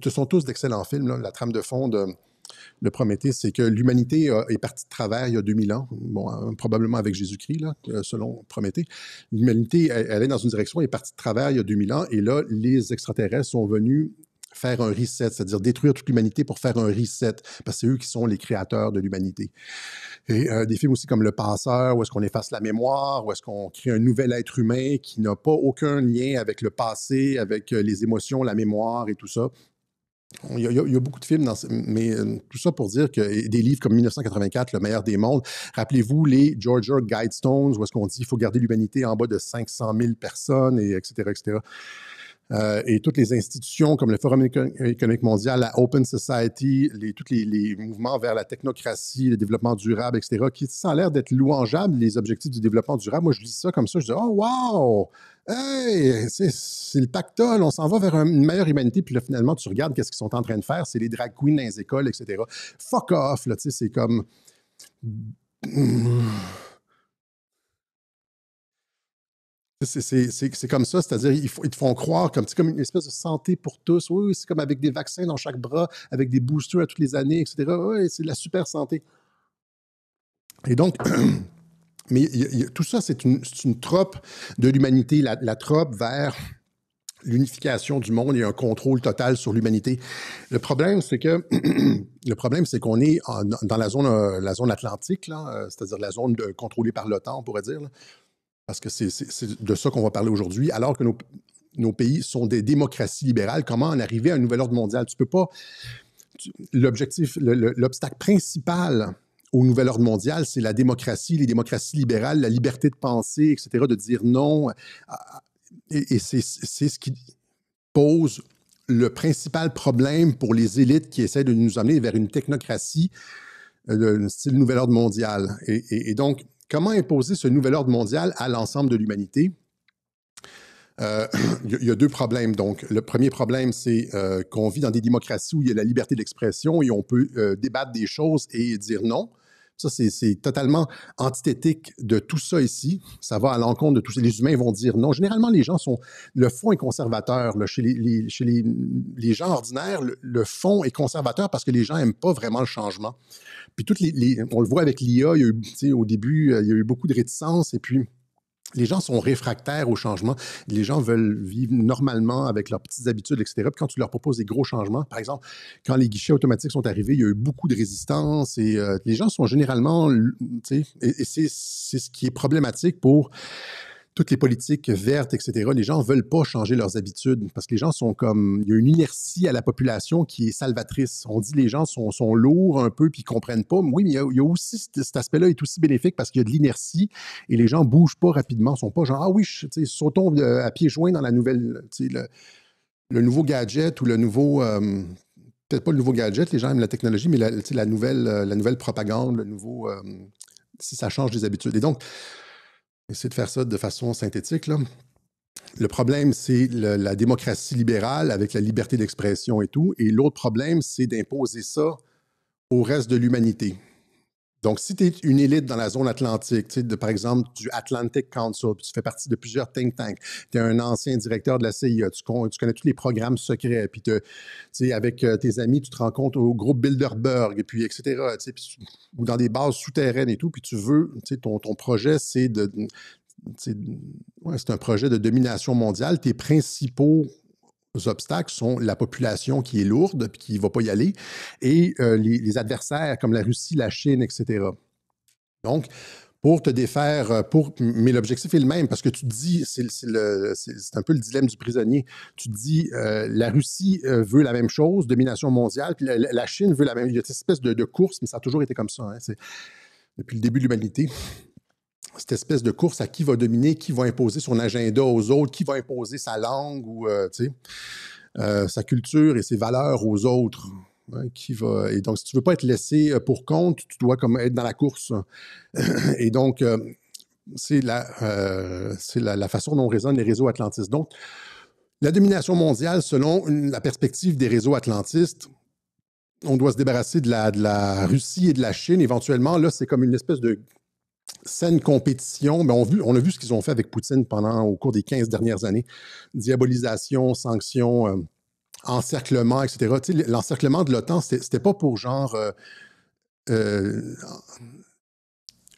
ce sont tous d'excellents films, là. La trame de fond de Prométhée, c'est que l'humanité est partie de travers il y a 2000 ans, bon, probablement avec Jésus-Christ, là, selon Prométhée. L'humanité, elle est dans une direction, elle est partie de travers il y a 2000 ans, et là, les extraterrestres sont venus faire un reset, c'est-à-dire détruire toute l'humanité pour faire un reset, parce que c'est eux qui sont les créateurs de l'humanité. Et des films aussi comme Le Passeur, où est-ce qu'on efface la mémoire, où est-ce qu'on crée un nouvel être humain qui n'a pas aucun lien avec le passé, avec les émotions, la mémoire et tout ça. Il y a beaucoup de films, mais tout ça pour dire que des livres comme 1984, Le meilleur des mondes, rappelez-vous les Georgia Guidestones, où est-ce qu'on dit qu'il faut garder l'humanité en bas de 500 000 personnes, et etc., etc. Et toutes les institutions comme le Forum économique mondial, la Open Society, tous les mouvements vers la technocratie, le développement durable, etc., qui ça a l'air d'être louangeable, les objectifs du développement durable. Moi, je lis ça comme ça, je dis « Oh, wow! Hey! C'est le pactole, on s'en va vers une meilleure humanité. » Puis là, finalement, tu regardes qu'est-ce qu'ils sont en train de faire, c'est les drag queens dans les écoles, etc. Fuck off, là, tu sais, c'est comme... C'est comme ça, c'est-à-dire ils te font croire c'est comme une espèce de santé pour tous. Oui, c'est comme avec des vaccins dans chaque bras, avec des boosters à toutes les années, etc. Oui, c'est de la super santé. Et donc, mais tout ça, c'est une trope de l'humanité, la trope vers l'unification du monde et un contrôle total sur l'humanité. Le problème, c'est qu'on est dans la zone atlantique, là, c'est-à-dire la zone contrôlée par l'OTAN, on pourrait dire, là. Parce que c'est de ça qu'on va parler aujourd'hui, alors que nos pays sont des démocraties libérales. Comment en arriver à un nouvel ordre mondial? Tu peux pas... L'obstacle principal au nouvel ordre mondial, c'est la démocratie, les démocraties libérales, la liberté de penser, etc., de dire non. Et c'est ce qui pose le principal problème pour les élites qui essaient de nous amener vers une technocratie de style nouvel ordre mondial. Et donc, comment imposer ce nouvel ordre mondial à l'ensemble de l'humanité? Il y a deux problèmes. Donc, le premier problème, c'est qu'on vit dans des démocraties où il y a la liberté d'expression et on peut débattre des choses et dire non. Ça, c'est totalement antithétique de tout ça ici. Ça va à l'encontre de tout ça. Les humains vont dire non. Généralement, les gens sont... Le fond est conservateur. Là. Chez les gens ordinaires, le fond est conservateur parce que les gens n'aiment pas vraiment le changement. Puis on le voit avec l'IA, il y a eu, au début, il y a eu beaucoup de réticence et puis les gens sont réfractaires au changement. Les gens veulent vivre normalement avec leurs petites habitudes, etc. Puis quand tu leur proposes des gros changements, par exemple, quand les guichets automatiques sont arrivés, il y a eu beaucoup de résistance et les gens sont généralement... Et c'est ce qui est problématique pour toutes les politiques vertes, etc. Les gens ne veulent pas changer leurs habitudes parce que les gens sont comme... Il y a une inertie à la population qui est salvatrice. On dit que les gens sont lourds un peu puis ils ne comprennent pas. Oui, mais il y a aussi cet aspect-là est aussi bénéfique parce qu'il y a de l'inertie et les gens ne bougent pas rapidement. Ils ne sont pas genre, ah oui, sautons à pieds joints dans la nouvelle... Le nouveau gadget ou le nouveau... peut-être pas le nouveau gadget, les gens aiment la technologie, mais la nouvelle propagande, le nouveau... si ça change des habitudes. Et donc, essayer de faire ça de façon synthétique, là. Le problème, c'est la démocratie libérale avec la liberté d'expression et tout. Et l'autre problème, c'est d'imposer ça au reste de l'humanité. Donc, si tu es une élite dans la zone atlantique, par exemple du Atlantic Council, puis tu fais partie de plusieurs think tanks, tu es un ancien directeur de la CIA, tu connais tous les programmes secrets, puis avec tes amis, tu te rencontres au groupe Bilderberg, et puis etc., ou dans des bases souterraines et tout, puis tu veux, ton projet, c'est un projet de domination mondiale. Tes principaux obstacles sont la population qui est lourde puis qui ne va pas y aller et les adversaires comme la Russie, la Chine, etc. Donc, pour te défaire, mais l'objectif est le même parce que tu te dis, c'est un peu le dilemme du prisonnier. Tu te dis, la Russie veut la même chose, domination mondiale, puis la Chine veut la même. Il y a cette espèce de course, mais ça a toujours été comme ça. Hein, depuis le début de l'humanité. Cette espèce de course à qui va dominer, qui va imposer son agenda aux autres, qui va imposer sa langue ou sa culture et ses valeurs aux autres. Hein, et donc, si tu ne veux pas être laissé pour compte, tu dois comme être dans la course. Et donc, c'est la façon dont résonnent les réseaux atlantistes. Donc, la domination mondiale, selon la perspective des réseaux atlantistes, on doit se débarrasser de la Russie et de la Chine. Éventuellement, là, c'est comme une espèce de saine compétition, mais on a vu ce qu'ils ont fait avec Poutine au cours des 15 dernières années. Diabolisation, sanctions, encerclement, etc. L'encerclement de l'OTAN, c'était pas pour genre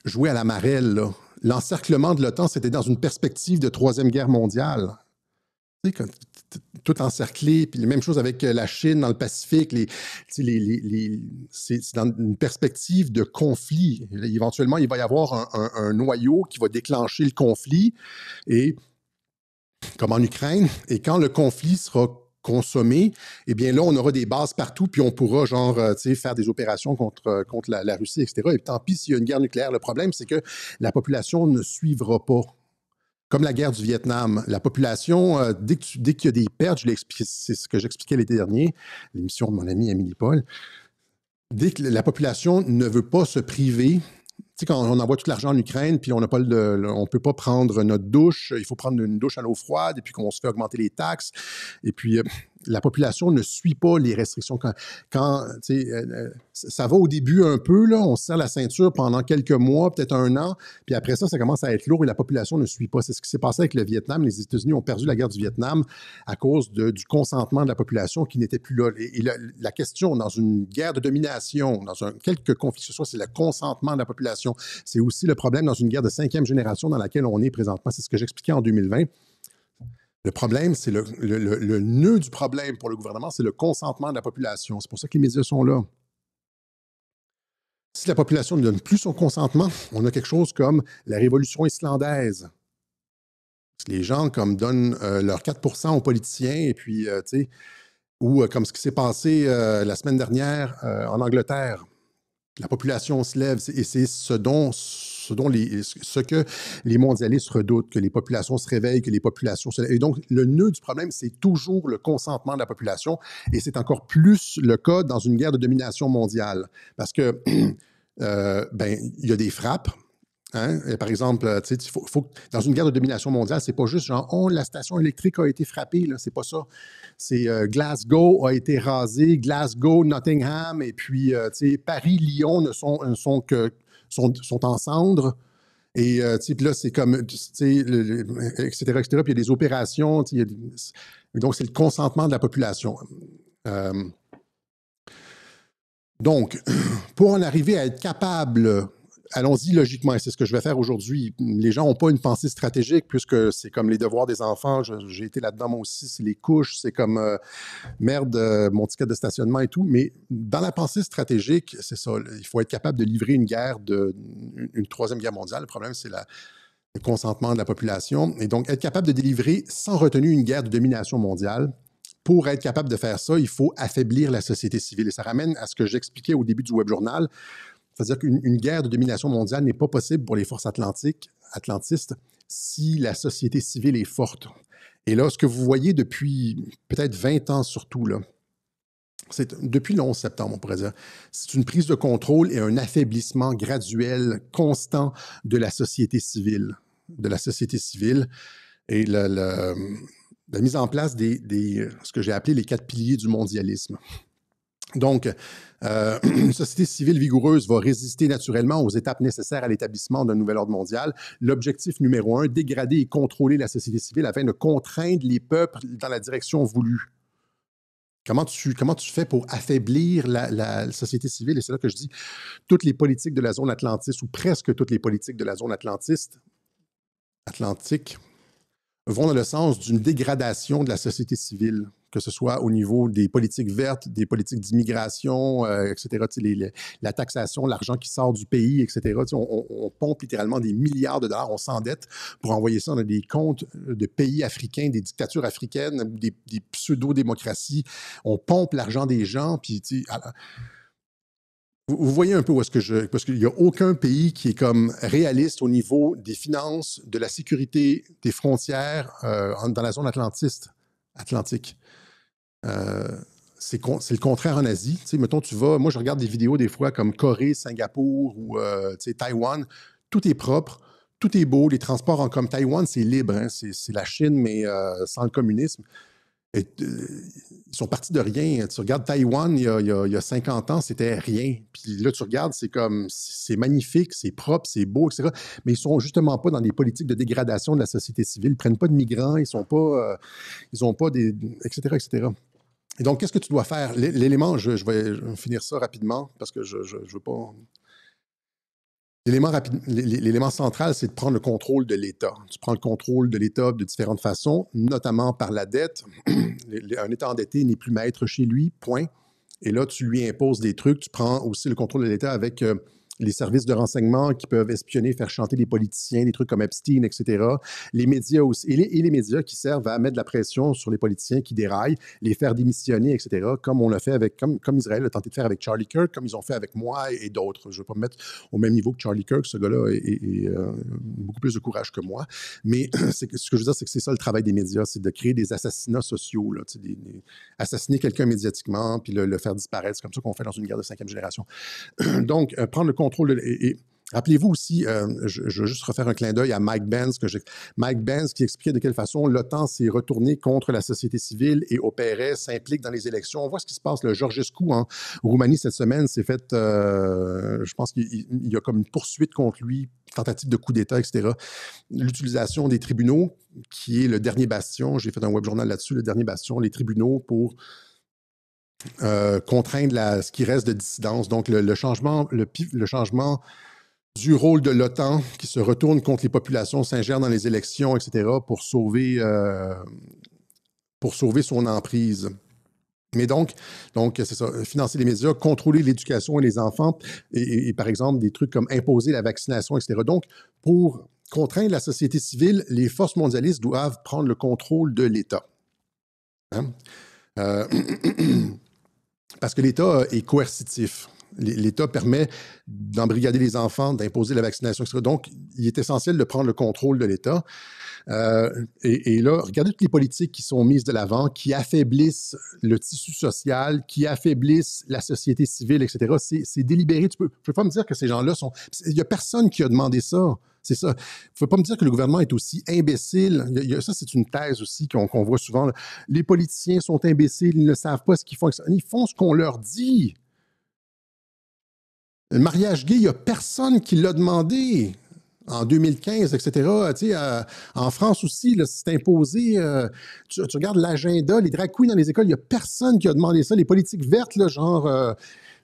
jouer à la marelle, là. L'encerclement de l'OTAN, c'était dans une perspective de Troisième Guerre mondiale. Tout encerclé, puis la même chose avec la Chine dans le Pacifique, c'est dans une perspective de conflit. Éventuellement, il va y avoir un noyau qui va déclencher le conflit, et comme en Ukraine, et quand le conflit sera consommé, eh bien là, on aura des bases partout, puis on pourra faire des opérations contre la Russie, etc. Et tant pis s'il y a une guerre nucléaire. Le problème, c'est que la population ne suivra pas. Comme la guerre du Vietnam, la population, dès qu'il y a des pertes, c'est ce que j'expliquais l'été dernier, l'émission de mon ami Amélie Paul, dès que la population ne veut pas se priver, quand on envoie tout l'argent en Ukraine, puis on ne peut pas prendre notre douche, il faut prendre une douche à l'eau froide, et puis qu'on se fait augmenter les taxes, et puis la population ne suit pas les restrictions. Ça va au début un peu, là, on se serre la ceinture pendant quelques mois, peut-être un an, puis après ça commence à être lourd et la population ne suit pas. C'est ce qui s'est passé avec le Vietnam. Les États-Unis ont perdu la guerre du Vietnam à cause du consentement de la population qui n'était plus là. Et la question dans une guerre de domination, quelque conflit que ce soit, c'est le consentement de la population. C'est aussi le problème dans une guerre de 5e génération dans laquelle on est présentement. C'est ce que j'expliquais en 2020. Le problème, c'est le nœud du problème pour le gouvernement, c'est le consentement de la population. C'est pour ça que les médias sont là. Si la population ne donne plus son consentement, on a quelque chose comme la révolution islandaise. Les gens donnent leurs 4% aux politiciens, et puis, ou comme ce qui s'est passé la semaine dernière en Angleterre. La population se lève et c'est ce que les mondialistes redoutent, que les populations se réveillent, que les populations se lèvent. Et donc, le nœud du problème, c'est toujours le consentement de la population et c'est encore plus le cas dans une guerre de domination mondiale parce que, il y a des frappes. Hein? Et par exemple, dans une guerre de domination mondiale, c'est pas juste genre, oh, la station électrique a été frappée, là, c'est pas ça. C'est Glasgow a été rasé, Glasgow, Nottingham, et puis Paris, Lyon sont en cendres. Et puis là, c'est comme, etc., etc. Puis il y a des opérations. Donc, c'est le consentement de la population. Donc, pour en arriver à être capable, allons-y logiquement, et c'est ce que je vais faire aujourd'hui. Les gens n'ont pas une pensée stratégique puisque c'est comme les devoirs des enfants. J'ai été là-dedans moi aussi, c'est les couches, c'est comme merde, mon ticket de stationnement et tout. Mais dans la pensée stratégique, c'est ça. Il faut être capable de livrer une guerre, une troisième guerre mondiale. Le problème, c'est le consentement de la population. Et donc, être capable de délivrer sans retenue une guerre de domination mondiale. Pour être capable de faire ça, il faut affaiblir la société civile. Et ça ramène à ce que j'expliquais au début du web journal. C'est-à-dire qu'une guerre de domination mondiale n'est pas possible pour les forces atlantistes si la société civile est forte. Et là, ce que vous voyez depuis peut-être 20 ans surtout, là, c'est depuis le 11 septembre, on pourrait dire, c'est une prise de contrôle et un affaiblissement graduel, constant de la société civile. Et la mise en place ce que j'ai appelé les 4 piliers du mondialisme. Donc, une société civile vigoureuse va résister naturellement aux étapes nécessaires à l'établissement d'un nouvel ordre mondial. L'objectif numéro 1, dégrader et contrôler la société civile afin de contraindre les peuples dans la direction voulue. Comment tu fais pour affaiblir la société civile? Et c'est là que je dis, toutes les politiques de la zone atlantiste, ou presque toutes les politiques de la zone atlantique, vont dans le sens d'une dégradation de la société civile, que ce soit au niveau des politiques vertes, des politiques d'immigration, etc., la taxation, l'argent qui sort du pays, etc. On pompe littéralement des milliards de dollars, on s'endette pour envoyer ça dans des comptes de pays africains, des dictatures africaines, des pseudo-démocraties. On pompe l'argent des gens, puis vous voyez un peu où est-ce que parce qu'il n'y a aucun pays qui est comme réaliste au niveau des finances, de la sécurité, des frontières dans la zone atlantique. C'est le contraire en Asie. Mettons, moi, je regarde des vidéos des fois comme Corée, Singapour ou Taïwan. Tout est propre, tout est beau. Les transports comme Taïwan, c'est libre. Hein, c'est la Chine, mais sans le communisme. Et, ils sont partis de rien. Tu regardes Taïwan, il y a 50 ans, c'était rien. Puis là, tu regardes, c'est magnifique, c'est propre, c'est beau, etc. Mais ils sont justement pas dans des politiques de dégradation de la société civile. Ils prennent pas de migrants, ils ont pas des... etc., etc. Et donc, qu'est-ce que tu dois faire? L'élément, je vais finir ça rapidement parce que je veux pas... L'élément central, c'est de prendre le contrôle de l'État. Tu prends le contrôle de l'État de différentes façons, notamment par la dette. Un État endetté n'est plus maître chez lui, point. Et là, tu lui imposes des trucs. Tu prends aussi le contrôle de l'État avec les services de renseignement qui peuvent espionner, faire chanter des politiciens, des trucs comme Epstein, etc. Les médias aussi. Et les médias qui servent à mettre de la pression sur les politiciens qui déraillent, les faire démissionner, etc. Comme on l'a fait comme Israël a tenté de faire avec Charlie Kirk, comme ils ont fait avec moi et d'autres. Je ne vais pas me mettre au même niveau que Charlie Kirk. Ce gars-là a beaucoup plus de courage que moi. Mais ce que je veux dire, c'est que c'est ça le travail des médias, c'est de créer des assassinats sociaux, là, assassiner quelqu'un médiatiquement, puis le faire disparaître. C'est comme ça qu'on fait dans une guerre de 5e génération. Donc, prendre le contrôle et rappelez-vous aussi, je veux juste refaire un clin d'œil à Mike Benz, Mike Benz qui expliquait de quelle façon l'OTAN s'est retourné contre la société civile et opérait, s'implique dans les élections. On voit ce qui se passe. Le Georgescu en Roumanie cette semaine s'est fait, je pense qu'il y a comme une poursuite contre lui, tentative de coup d'État, etc. L'utilisation des tribunaux, qui est le dernier bastion, j'ai fait un web journal là-dessus, le dernier bastion, les tribunaux pour contraindre ce qui reste de dissidence. Donc, le changement du rôle de l'OTAN qui se retourne contre les populations, s'ingère dans les élections, etc., pour sauver son emprise. Mais donc c'est ça, financer les médias, contrôler l'éducation et les enfants, et par exemple, des trucs comme imposer la vaccination, etc. Donc, pour contraindre la société civile, les forces mondialistes doivent prendre le contrôle de l'État. Hein? Parce que l'État est coercitif. L'État permet d'embrigader les enfants, d'imposer la vaccination, etc. Donc, il est essentiel de prendre le contrôle de l'État. Et là, regardez toutes les politiques qui sont mises de l'avant, qui affaiblissent le tissu social, qui affaiblissent la société civile, etc. C'est délibéré. Tu peux pas me dire que ces gens-là sont... Il n'y a personne qui a demandé ça. C'est ça. Il ne faut pas me dire que le gouvernement est aussi imbécile. Ça, c'est une thèse aussi qu'on voit souvent. Là. Les politiciens sont imbéciles, ils ne savent pas ce qu'ils font. Ils font ce qu'on leur dit. Le mariage gay, il n'y a personne qui l'a demandé. En 2015, etc. En France aussi, c'est imposé. Tu regardes l'agenda, les drag queens dans les écoles, il n'y a personne qui a demandé ça. Les politiques vertes, là, genre...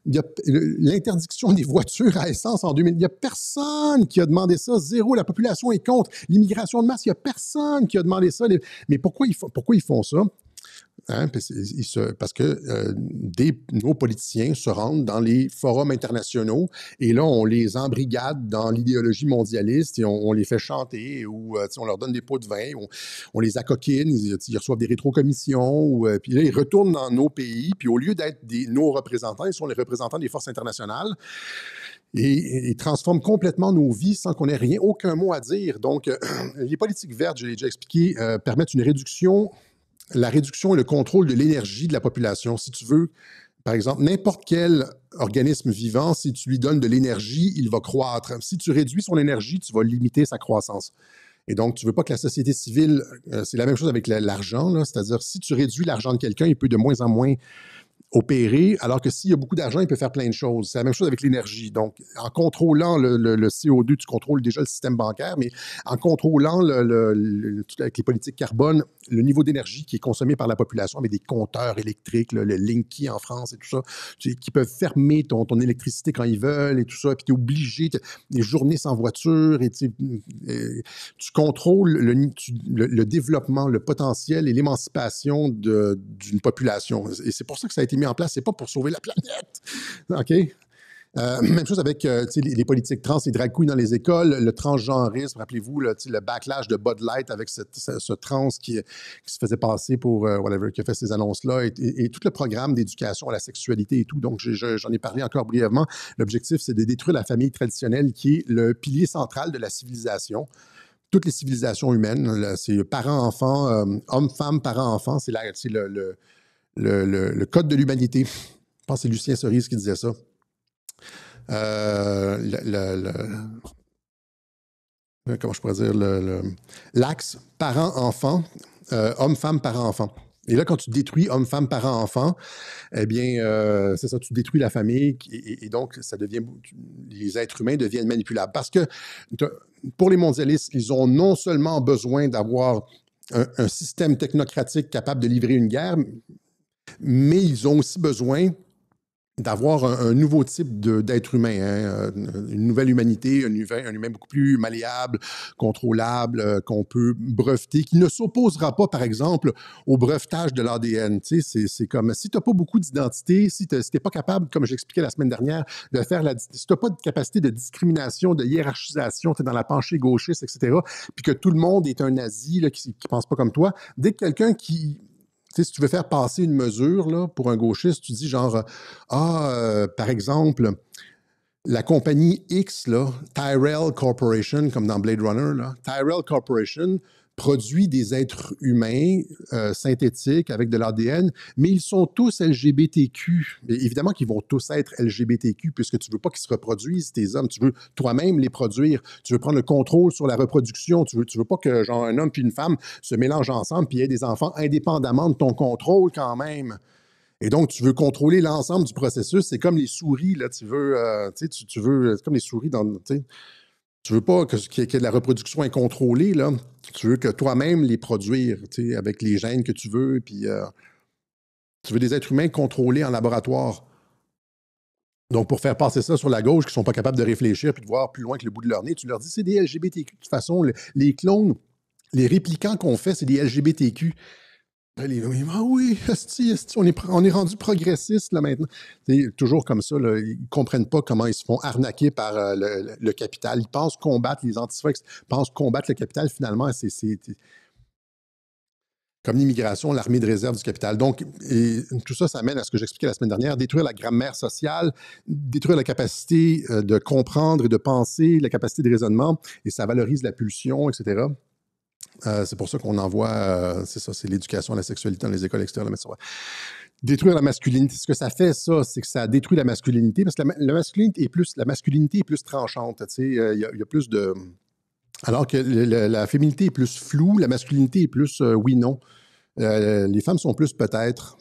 l'interdiction des voitures à essence en 2000, il n'y a personne qui a demandé ça. Zéro, la population est contre. L'immigration de masse, il n'y a personne qui a demandé ça. Mais pourquoi ils font ça? Hein, parce que nos politiciens se rendent dans les forums internationaux et là, on les embrigade dans l'idéologie mondialiste et on les fait chanter ou on leur donne des pots de vin, on les acoquine, ils reçoivent des rétrocommissions, puis là, ils retournent dans nos pays, puis au lieu d'être nos représentants, ils sont les représentants des forces internationales et ils transforment complètement nos vies sans qu'on ait rien, aucun mot à dire. Donc, les politiques vertes, je l'ai déjà expliqué, permettent la réduction et le contrôle de l'énergie de la population. Si tu veux, par exemple, n'importe quel organisme vivant, si tu lui donnes de l'énergie, il va croître. Si tu réduis son énergie, tu vas limiter sa croissance. Et donc, tu ne veux pas que la société civile... c'est la même chose avec l'argent, c'est-à-dire, si tu réduis l'argent de quelqu'un, il peut de moins en moins opérer, alors que s'il y a beaucoup d'argent, il peut faire plein de choses. C'est la même chose avec l'énergie. Donc, en contrôlant le CO2, tu contrôles déjà le système bancaire, mais en contrôlant avec les politiques carbone, le niveau d'énergie qui est consommé par la population avec des compteurs électriques, le Linky en France et tout ça, qui peuvent fermer ton électricité quand ils veulent et tout ça, puis tu es obligé, des journées sans voiture, et tu contrôles le développement, le potentiel et l'émancipation d'une population. Et c'est pour ça que ça a été mis en place, c'est pas pour sauver la planète. OK? Même chose avec les politiques trans, les drag queens dans les écoles, le transgenrisme, rappelez-vous, le backlash de Bud Light avec ce trans qui se faisait passer pour whatever, qui a fait ces annonces-là, et tout le programme d'éducation à la sexualité et tout. Donc, j'en ai parlé encore brièvement. L'objectif, c'est de détruire la famille traditionnelle qui est le pilier central de la civilisation. Toutes les civilisations humaines, c'est parents-enfants, hommes-femmes, parents-enfants, c'est le code de l'humanité. Je pense que c'est Lucien Cerise qui disait ça. Comment je pourrais dire? L'axe parent-enfant, homme-femme, parent-enfant. Et là, quand tu détruis homme-femme, parent-enfant, eh bien, c'est ça, tu détruis la famille et donc, les êtres humains deviennent manipulables. Parce que pour les mondialistes, ils ont non seulement besoin d'avoir un système technocratique capable de livrer une guerre, mais ils ont aussi besoin d'avoir un nouveau type d'être humain, hein, une nouvelle humanité, un humain beaucoup plus malléable, contrôlable, qu'on peut breveter, qui ne s'opposera pas, par exemple, au brevetage de l'ADN. Tu sais, c'est comme, si tu n'as pas beaucoup d'identité, si tu n'es pas capable, comme j'expliquais la semaine dernière, de faire si tu n'as pas de capacité de discrimination, de hiérarchisation, tu es dans la penchée gauchiste, etc., puis que tout le monde est un nazi là, qui ne pense pas comme toi, dès que quelqu'un qui... Tu sais, si tu veux faire passer une mesure là, pour un gauchiste, tu dis genre, par exemple, la compagnie X, là, Tyrell Corporation, comme dans Blade Runner, là, Tyrell Corporation produit des êtres humains synthétiques avec de l'ADN, mais ils sont tous LGBTQ. Et évidemment qu'ils vont tous être LGBTQ puisque tu ne veux pas qu'ils se reproduisent, tes hommes. Tu veux toi-même les produire. Tu veux prendre le contrôle sur la reproduction. Tu veux pas que genre, un homme puis une femme se mélangent ensemble puis aient des enfants indépendamment de ton contrôle quand même. Et donc, tu veux contrôler l'ensemble du processus. C'est comme les souris, là. Tu veux, tu veux, c'est comme les souris dans, tu veux pas qu'il y ait de la reproduction incontrôlée, là. Tu veux que toi-même les produire, avec les gènes que tu veux, puis tu veux des êtres humains contrôlés en laboratoire. Donc, pour faire passer ça sur la gauche, qui ne sont pas capables de réfléchir puis de voir plus loin que le bout de leur nez, tu leur dis c'est des LGBTQ. De toute façon, les clones, les réplicants qu'on fait, c'est des LGBTQ. Ah oui, on est rendu progressiste là maintenant. C'est toujours comme ça, là, ils ne comprennent pas comment ils se font arnaquer par le capital. Ils pensent combattre les antifrex, pensent combattre le capital. Finalement, comme l'immigration, l'armée de réserve du capital. Donc, et tout ça, ça amène à ce que j'expliquais la semaine dernière, détruire la grammaire sociale, détruire la capacité de comprendre et de penser, la capacité de raisonnement, et ça valorise la pulsion, etc. C'est pour ça qu'on envoie, c'est ça, c'est l'éducation à la sexualité dans les écoles extérieures. Détruire la masculinité. Ce que ça fait, ça, c'est que ça détruit la masculinité, parce que la masculinité est plus tranchante. Tu sais, il y a plus de... Alors que la féminité est plus floue, la masculinité est plus oui-non. Les femmes sont plus peut-être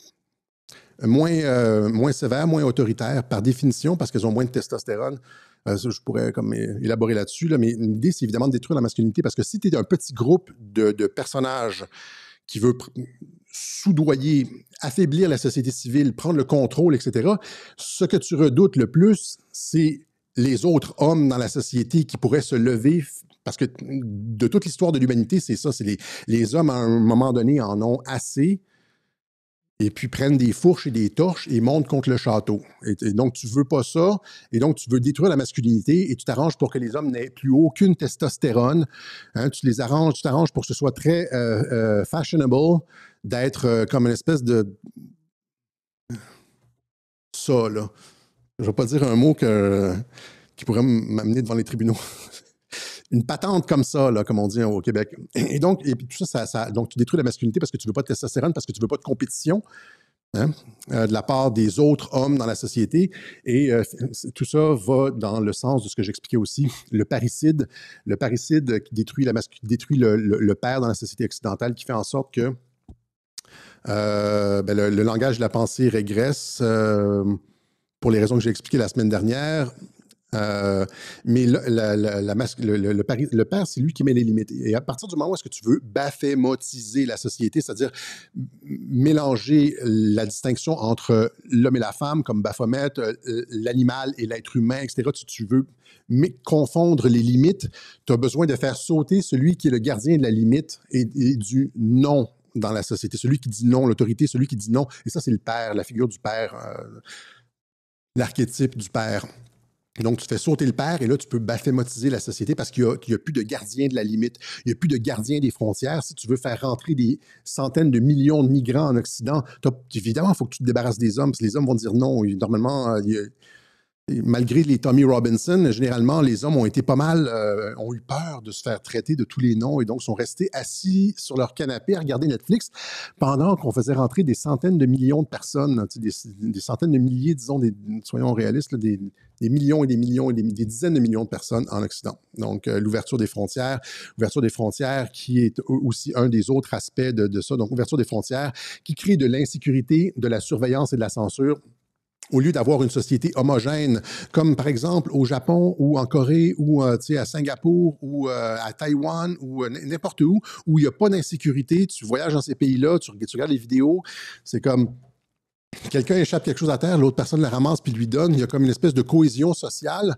moins sévères, moins autoritaires par définition parce qu'elles ont moins de testostérone. Ça, je pourrais comme élaborer là-dessus, là, mais l'idée, c'est évidemment de détruire la masculinité parce que si tu es un petit groupe de personnages qui veut soudoyer, affaiblir la société civile, prendre le contrôle, etc., ce que tu redoutes le plus, c'est les autres hommes dans la société qui pourraient se lever, parce que de toute l'histoire de l'humanité, c'est ça, c'est les hommes, à un moment donné, en ont assez, et puis prennent des fourches et des torches et montent contre le château. Et donc, tu veux pas ça, et donc tu veux détruire la masculinité, et tu t'arranges pour que les hommes n'aient plus aucune testostérone. Hein, tu t'arranges pour que ce soit très fashionable d'être comme une espèce de... ça, là. Je vais pas dire un mot qui pourrait m'amener devant les tribunaux. Une patente comme ça, là, comme on dit au Québec. Et donc, et puis tout ça, donc tu détruis la masculinité parce que tu veux pas de testostérone, parce que tu veux pas de compétition, hein, de la part des autres hommes dans la société. Et tout ça va dans le sens de ce que j'expliquais aussi, le parricide qui détruit le père dans la société occidentale, qui fait en sorte que le langage de la pensée régresse pour les raisons que j'ai expliquées la semaine dernière. Mais le père, c'est lui qui met les limites. Et à partir du moment où est-ce que tu veux baphémotiser la société, c'est-à-dire mélanger la distinction entre l'homme et la femme, comme Baphomet, l'animal et l'être humain, etc., tu veux confondre les limites, tu as besoin de faire sauter celui qui est le gardien de la limite et du non dans la société. Celui qui dit non, l'autorité, celui qui dit non. Et ça, c'est le père, la figure du père, l'archétype du père. Donc, tu fais sauter le père et là, tu peux baphémotiser la société parce qu'il n'y a plus de gardien de la limite. Il n'y a plus de gardien des frontières. Si tu veux faire rentrer des centaines de millions de migrants en Occident, évidemment, il faut que tu te débarrasses des hommes parce que les hommes vont dire non. Normalement, malgré les Tommy Robinson, généralement, les hommes ont été pas mal, ont eu peur de se faire traiter de tous les noms et donc sont restés assis sur leur canapé à regarder Netflix pendant qu'on faisait rentrer des centaines de millions de personnes, des centaines de milliers, disons, soyons réalistes, là, des millions et des millions et des dizaines de millions de personnes en Occident. Donc, l'ouverture des frontières qui est aussi un des autres aspects de ça. Donc, ouverture des frontières qui crée de l'insécurité, de la surveillance et de la censure. Au lieu d'avoir une société homogène, comme par exemple au Japon ou en Corée ou à Singapour ou à Taïwan ou n'importe où il n'y a pas d'insécurité, tu voyages dans ces pays-là, tu regardes les vidéos, c'est comme quelqu'un échappe quelque chose à terre, l'autre personne le ramasse puis lui donne, il y a comme une espèce de cohésion sociale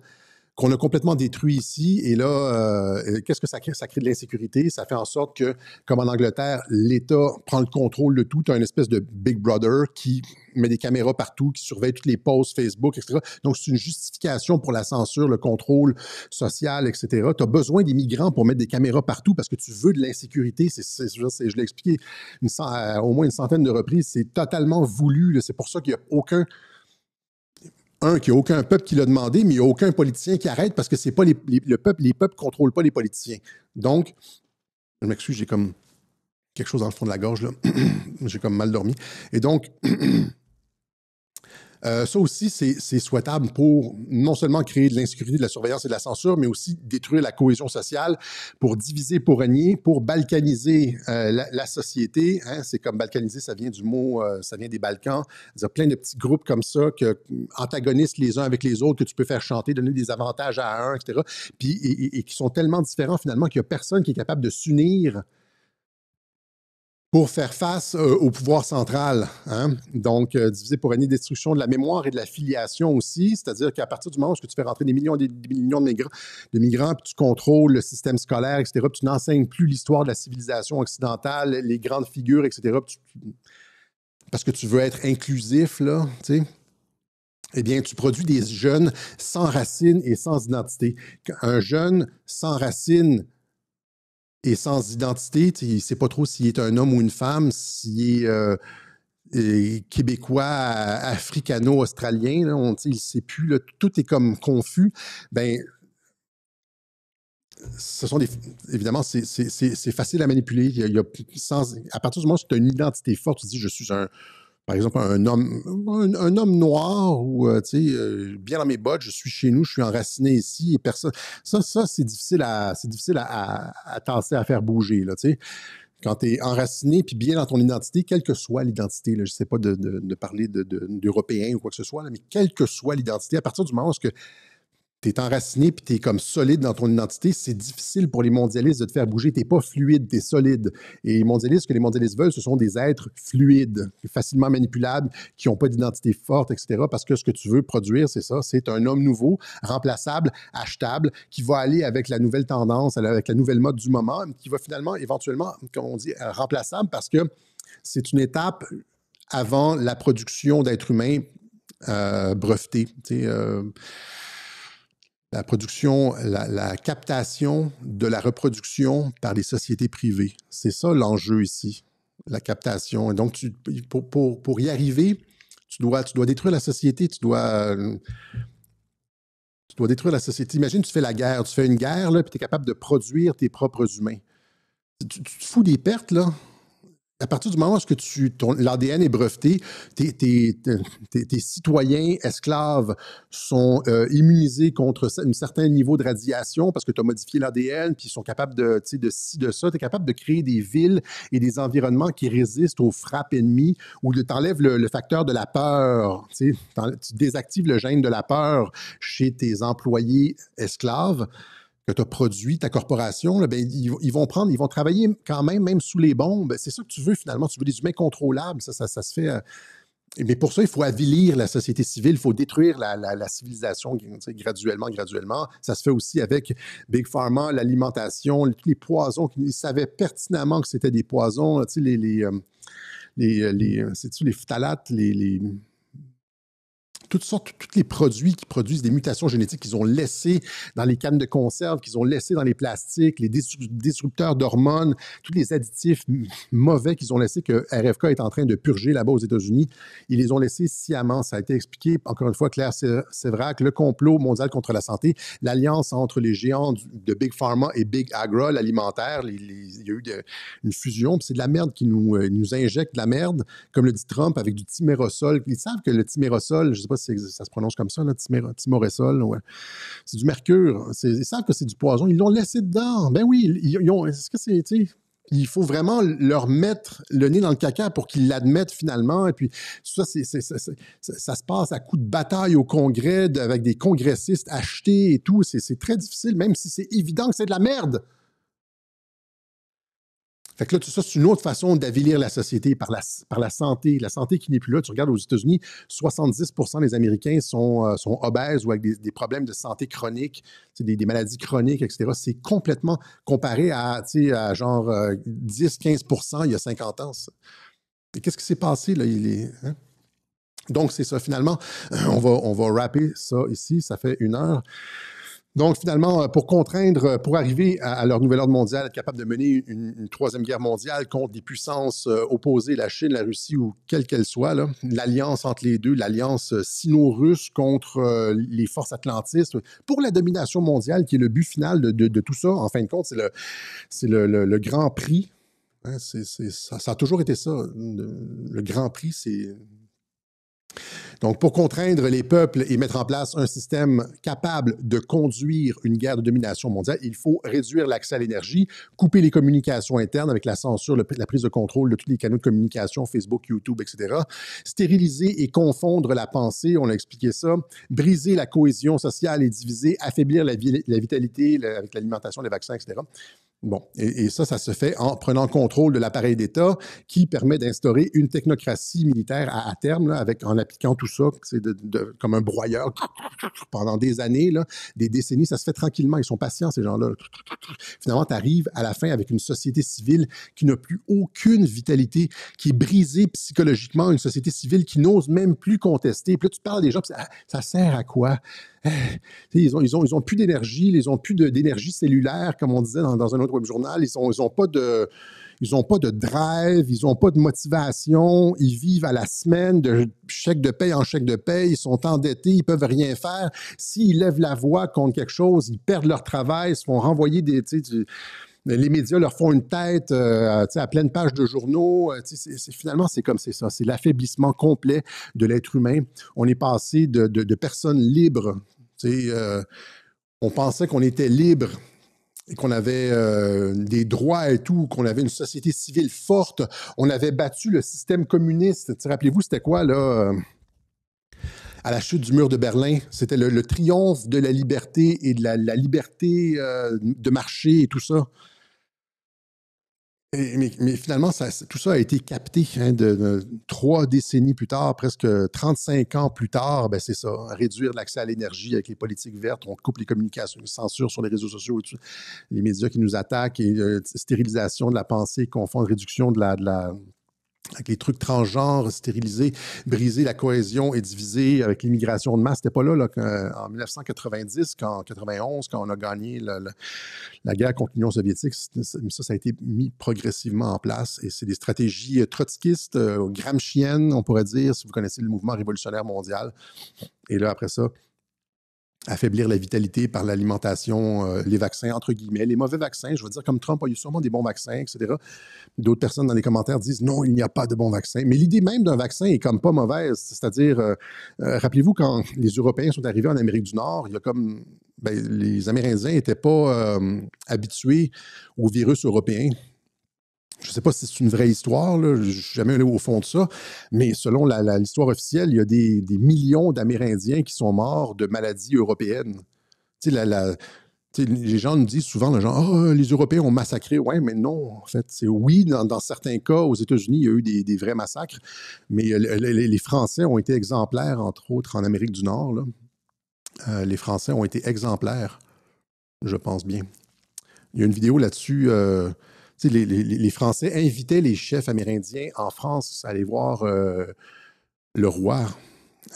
qu'on a complètement détruit ici. Et là, qu'est-ce que ça crée? Ça crée de l'insécurité. Ça fait en sorte que, comme en Angleterre, l'État prend le contrôle de tout. Tu as une espèce de Big Brother qui met des caméras partout, qui surveille toutes les posts Facebook, etc. Donc, c'est une justification pour la censure, le contrôle social, etc. Tu as besoin des migrants pour mettre des caméras partout parce que tu veux de l'insécurité. Je l'ai expliqué au moins une centaine de reprises. C'est totalement voulu. Là. C'est pour ça qu'il n'y a aucun... qu'il n'y a aucun peuple qui l'a demandé, mais il n'y a aucun politicien qui arrête parce que c'est pas les peuples ne contrôlent pas les politiciens. Donc, je m'excuse, j'ai comme quelque chose dans le fond de la gorge, là. J'ai comme mal dormi. Et donc, ça aussi, c'est souhaitable pour non seulement créer de l'insécurité, de la surveillance et de la censure, mais aussi détruire la cohésion sociale, pour diviser, pour régner, pour balkaniser la société. Hein. C'est comme balkaniser, ça vient du mot, ça vient des Balkans. Il y a plein de petits groupes comme ça qui antagonisent les uns avec les autres, que tu peux faire chanter, donner des avantages à un, etc. Puis, et qui sont tellement différents finalement qu'il n'y a personne qui est capable de s'unir pour faire face au pouvoir central. Hein? Donc, diviser pour régner, destruction de la mémoire et de la filiation aussi, c'est-à-dire qu'à partir du moment où tu fais rentrer des millions et des millions de migrants, puis tu contrôles le système scolaire, etc., puis tu n'enseignes plus l'histoire de la civilisation occidentale, les grandes figures, etc., parce que tu veux être inclusif, là, tu sais, eh bien, tu produis des jeunes sans racines et sans identité. Un jeune sans racines est sans identité. Il ne sait pas trop s'il est un homme ou une femme, s'il est québécois, africano-australien. Là, il ne sait plus. Là, tout est comme confus. Ben, ce sont évidemment, c'est facile à manipuler. À partir du moment où tu as une identité forte, tu dis, je suis par exemple, un homme noir ou, bien dans mes bottes, je suis chez nous, je suis enraciné ici et personne. Ça, c'est difficile à tasser, à faire bouger, là, tu sais. Quand tu es enraciné puis bien dans ton identité, quelle que soit l'identité, là, je ne sais pas de parler d'Européen ou quoi que ce soit, là, mais quelle que soit l'identité, à partir du moment où tu es enraciné puis tu es comme solide dans ton identité, c'est difficile pour les mondialistes de te faire bouger. Tu n'es pas fluide, tu es solide. Et ce que les mondialistes veulent, ce sont des êtres fluides, facilement manipulables, qui n'ont pas d'identité forte, etc. Parce que ce que tu veux produire, c'est ça, c'est un homme nouveau, remplaçable, achetable, qui va aller avec la nouvelle tendance, avec la nouvelle mode du moment, qui va finalement, éventuellement, comme on dit, remplaçable parce que c'est une étape avant la production d'êtres humains brevetés. La production, la captation de la reproduction par les sociétés privées. C'est ça l'enjeu ici, la captation. Et donc, pour y arriver, tu dois détruire la société, tu dois détruire la société. Imagine, tu fais la guerre, tu fais une guerre, là, puis tu es capable de produire tes propres humains. Tu te fous des pertes, là. À partir du moment où l'ADN est breveté, tes citoyens esclaves sont immunisés contre un certain niveau de radiation parce que tu as modifié l'ADN, puis ils sont capables de ci, de ça. Tu es capable de créer des villes et des environnements qui résistent aux frappes ennemies ou tu enlèves le facteur de la peur. Tu désactives le gène de la peur chez tes employés esclaves que tu as produit, ta corporation, là, ben, ils vont travailler quand même sous les bombes. C'est ça que tu veux finalement. Tu veux des humains contrôlables. Ça se fait. Mais pour ça, il faut avilir la société civile, il faut détruire la civilisation graduellement. Ça se fait aussi avec Big Pharma, l'alimentation, tous les poisons. Ils savaient pertinemment que c'était des poisons. C'est-tu les phtalates, tous les produits qui produisent des mutations génétiques qu'ils ont laissées dans les cannes de conserve, qu'ils ont laissées dans les plastiques, les disrupteurs d'hormones, tous les additifs mauvais qu'ils ont laissés, que RFK est en train de purger là-bas aux États-Unis, ils les ont laissés sciemment. Ça a été expliqué, encore une fois, Claire Séverac, le complot mondial contre la santé, l'alliance entre les géants de Big Pharma et Big Agro, l'alimentaire, il y a eu une fusion, puis c'est de la merde qui nous injecte de la merde, comme le dit Trump, avec du timérosol. Ils savent que le timérosol, je ne sais pas si ça se prononce comme ça, là, timorésol, ouais. C'est du mercure. Ils savent que c'est du poison. Ils l'ont laissé dedans. Ben oui, est-ce que c'est, il faut vraiment leur mettre le nez dans le caca pour qu'ils l'admettent finalement. Et puis, ça se passe à coups de bataille au Congrès avec des congressistes achetés et tout. C'est très difficile, même si c'est évident que c'est de la merde. Fait que là, tout ça, c'est une autre façon d'avilir la société par la santé. La santé qui n'est plus là. Tu regardes aux États-Unis, 70% des Américains sont obèses ou avec des problèmes de santé chronique, des maladies chroniques, etc. C'est complètement comparé à genre 10-15% il y a 50 ans. Et qu'est-ce qui s'est passé, là? Hein? Donc, c'est ça. Finalement, on va wrapper ça ici. Ça fait 1 heure. Donc, finalement, pour arriver à leur nouvel ordre mondial, être capable de mener une troisième guerre mondiale contre des puissances opposées, la Chine, la Russie ou quelle qu'elle soit, l'alliance entre les deux, l'alliance sino-russe contre les forces atlantistes, pour la domination mondiale, qui est le but final de tout ça, en fin de compte, c'est le Grand Prix. Hein, ça a toujours été ça. Le Grand Prix, c'est... Donc, pour contraindre les peuples et mettre en place un système capable de conduire une guerre de domination mondiale, il faut réduire l'accès à l'énergie, couper les communications internes avec la censure, la prise de contrôle de tous les canaux de communication, Facebook, YouTube, etc., stériliser et confondre la pensée, on a expliqué ça, briser la cohésion sociale et diviser, affaiblir la vitalité avec l'alimentation, les vaccins, etc. Bon, et ça se fait en prenant contrôle de l'appareil d'État qui permet d'instaurer une technocratie militaire à terme, là, en appliquant tout ça comme un broyeur pendant des années, là, des décennies. Ça se fait tranquillement. Ils sont patients, ces gens-là. Finalement, tu arrives à la fin avec une société civile qui n'a plus aucune vitalité, qui est brisée psychologiquement, une société civile qui n'ose même plus contester. Puis là, tu parles des gens, puis ça sert à quoi? Ils ont plus d'énergie, ils ont plus d'énergie cellulaire, comme on disait dans un autre web journal. Ils ont pas de, ils ont pas de drive, ils n'ont pas de motivation, ils vivent à la semaine, de chèque de paye en chèque de paye, ils sont endettés, ils peuvent rien faire. S'ils lèvent la voix contre quelque chose, ils perdent leur travail, ils se font renvoyer les médias leur font une tête à pleine page de journaux. Finalement, c'est ça. C'est l'affaiblissement complet de l'être humain. On est passé de personnes libres. On pensait qu'on était libre et qu'on avait des droits et tout, qu'on avait une société civile forte. On avait battu le système communiste. Rappelez-vous, c'était quoi, là, à la chute du mur de Berlin? C'était le triomphe de la liberté et de la liberté de marché et tout ça. Mais finalement, tout ça a été capté 3 décennies plus tard, presque 35 ans plus tard. Ben c'est ça, réduire l'accès à l'énergie avec les politiques vertes, on coupe les communications, une censure sur les réseaux sociaux, les médias qui nous attaquent, et stérilisation de la pensée, confondre réduction avec les trucs transgenres, stérilisés, briser la cohésion et diviser avec l'immigration de masse. C'était pas là en 1990, en 91, quand on a gagné la guerre contre l'Union soviétique. Ça a été mis progressivement en place. Et c'est des stratégies trotskistes, gramsciennes, on pourrait dire, si vous connaissez le mouvement révolutionnaire mondial. Et là, après ça, affaiblir la vitalité par l'alimentation, les vaccins, entre guillemets, les mauvais vaccins. Je veux dire, comme Trump a eu sûrement des bons vaccins, etc. D'autres personnes dans les commentaires disent non, il n'y a pas de bons vaccins. Mais l'idée même d'un vaccin est comme pas mauvaise. C'est-à-dire, rappelez-vous, quand les Européens sont arrivés en Amérique du Nord, il y a comme les Amérindiens n'étaient pas habitués au virus européen. Je ne sais pas si c'est une vraie histoire, là. Je ne suis jamais allé au fond de ça, mais selon l'histoire officielle, il y a des millions d'Amérindiens qui sont morts de maladies européennes. Tu sais, les gens nous disent souvent, les Européens ont massacré. Oui, mais non, en fait. Oui, dans certains cas, aux États-Unis, il y a eu des vrais massacres, mais les Français ont été exemplaires, entre autres en Amérique du Nord, là. Les Français ont été exemplaires, je pense bien. Il y a une vidéo là-dessus. Les Français invitaient les chefs amérindiens en France à aller voir le roi.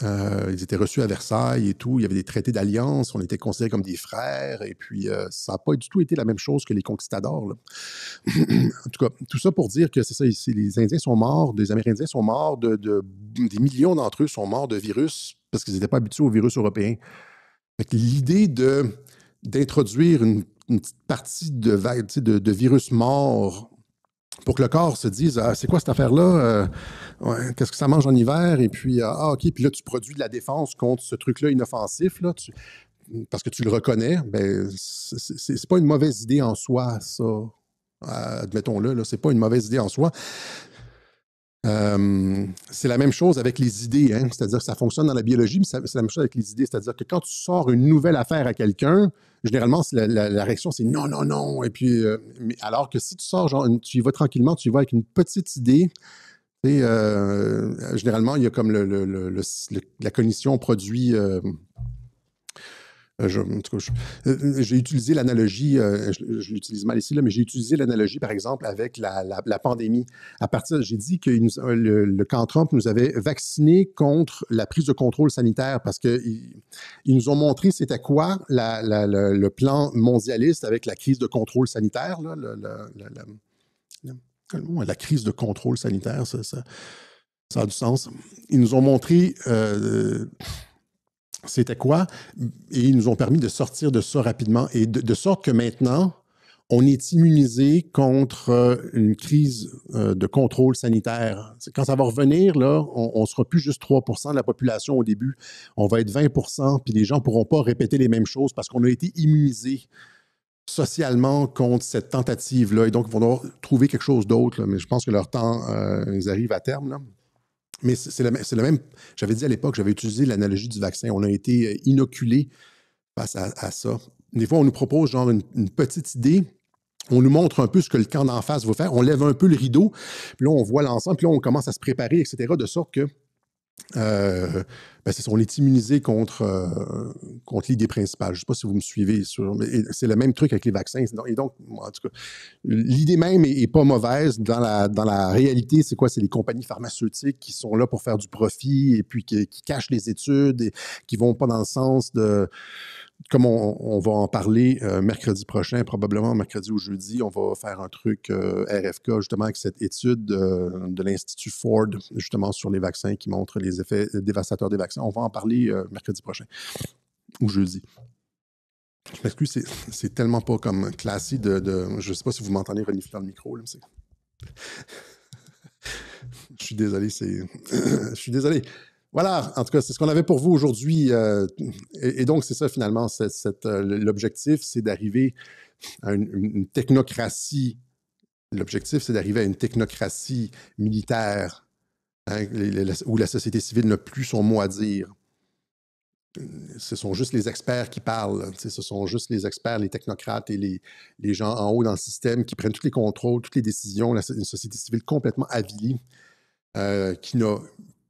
Ils étaient reçus à Versailles et tout. Il y avait des traités d'alliance. On était considérés comme des frères. Et puis, ça n'a pas du tout été la même chose que les conquistadors, là. En tout cas, tout ça pour dire que c'est ça. Les Indiens sont morts, des Amérindiens sont morts, des millions d'entre eux sont morts de virus parce qu'ils n'étaient pas habitués au virus européen. L'idée d'introduire une petite partie de virus mort pour que le corps se dise c'est quoi cette affaire-là? Ouais, qu'est-ce que ça mange en hiver? Et puis, OK, puis là, tu produis de la défense contre ce truc-là inoffensif, là, parce que tu le reconnais. Ben, c'est pas une mauvaise idée en soi, ça. Admettons-le, là, c'est pas une mauvaise idée en soi. C'est la même chose avec les idées, hein? C'est-à-dire que ça fonctionne dans la biologie, mais c'est la même chose avec les idées. C'est-à-dire que quand tu sors une nouvelle affaire à quelqu'un, généralement, la réaction, c'est non, non, non. Et puis, alors que si tu sors, tu y vas tranquillement, tu y vas avec une petite idée, généralement, il y a comme la cognition produit. J'ai utilisé l'analogie, je l'utilise mal ici, là, mais j'ai utilisé l'analogie, par exemple, avec la pandémie. J'ai dit que le camp Trump nous avait vaccinés contre la prise de contrôle sanitaire parce qu'ils nous ont montré c'était quoi le plan mondialiste avec la crise de contrôle sanitaire. Là, la crise de contrôle sanitaire, ça a du sens. Ils nous ont montré... c'était quoi? Et ils nous ont permis de sortir de ça rapidement. Et de sorte que maintenant, on est immunisé contre une crise de contrôle sanitaire. Quand ça va revenir, là, on ne sera plus juste 3% de la population au début. On va être 20%, puis les gens ne pourront pas répéter les mêmes choses parce qu'on a été immunisé socialement contre cette tentative-là. Et donc, ils vont devoir trouver quelque chose d'autre. Mais je pense que leur temps, ils arrivent à terme, là. Mais c'est le même. J'avais dit à l'époque, j'avais utilisé l'analogie du vaccin. On a été inoculé face à ça. Des fois, on nous propose genre une petite idée. On nous montre un peu ce que le camp d'en face va faire. On lève un peu le rideau. Puis là, on voit l'ensemble. Puis là, on commence à se préparer, etc. De sorte que On est immunisé contre l'idée principale. Je ne sais pas si vous me suivez, mais c'est le même truc avec les vaccins. Et donc, en tout cas, l'idée même est pas mauvaise. Dans la réalité, c'est quoi? C'est les compagnies pharmaceutiques qui sont là pour faire du profit et puis qui cachent les études et qui vont pas dans le sens de... Comme on va en parler mercredi prochain, probablement mercredi ou jeudi, on va faire un truc RFK justement avec cette étude de l'Institut Ford justement sur les vaccins qui montre les effets dévastateurs des vaccins. On va en parler mercredi prochain ou jeudi. Je m'excuse, c'est tellement pas comme classique je ne sais pas si vous m'entendez renifler dans le micro. Là, je suis désolé, je suis désolé. Voilà, en tout cas, c'est ce qu'on avait pour vous aujourd'hui. Et donc, c'est ça finalement, l'objectif, c'est d'arriver à une technocratie. L'objectif, c'est d'arriver à une technocratie militaire hein, où la société civile n'a plus son mot à dire. Ce sont juste les experts qui parlent. Ce sont juste les experts, les technocrates et les gens en haut dans le système qui prennent tous les contrôles, toutes les décisions. Une société civile complètement avilie, qui n'a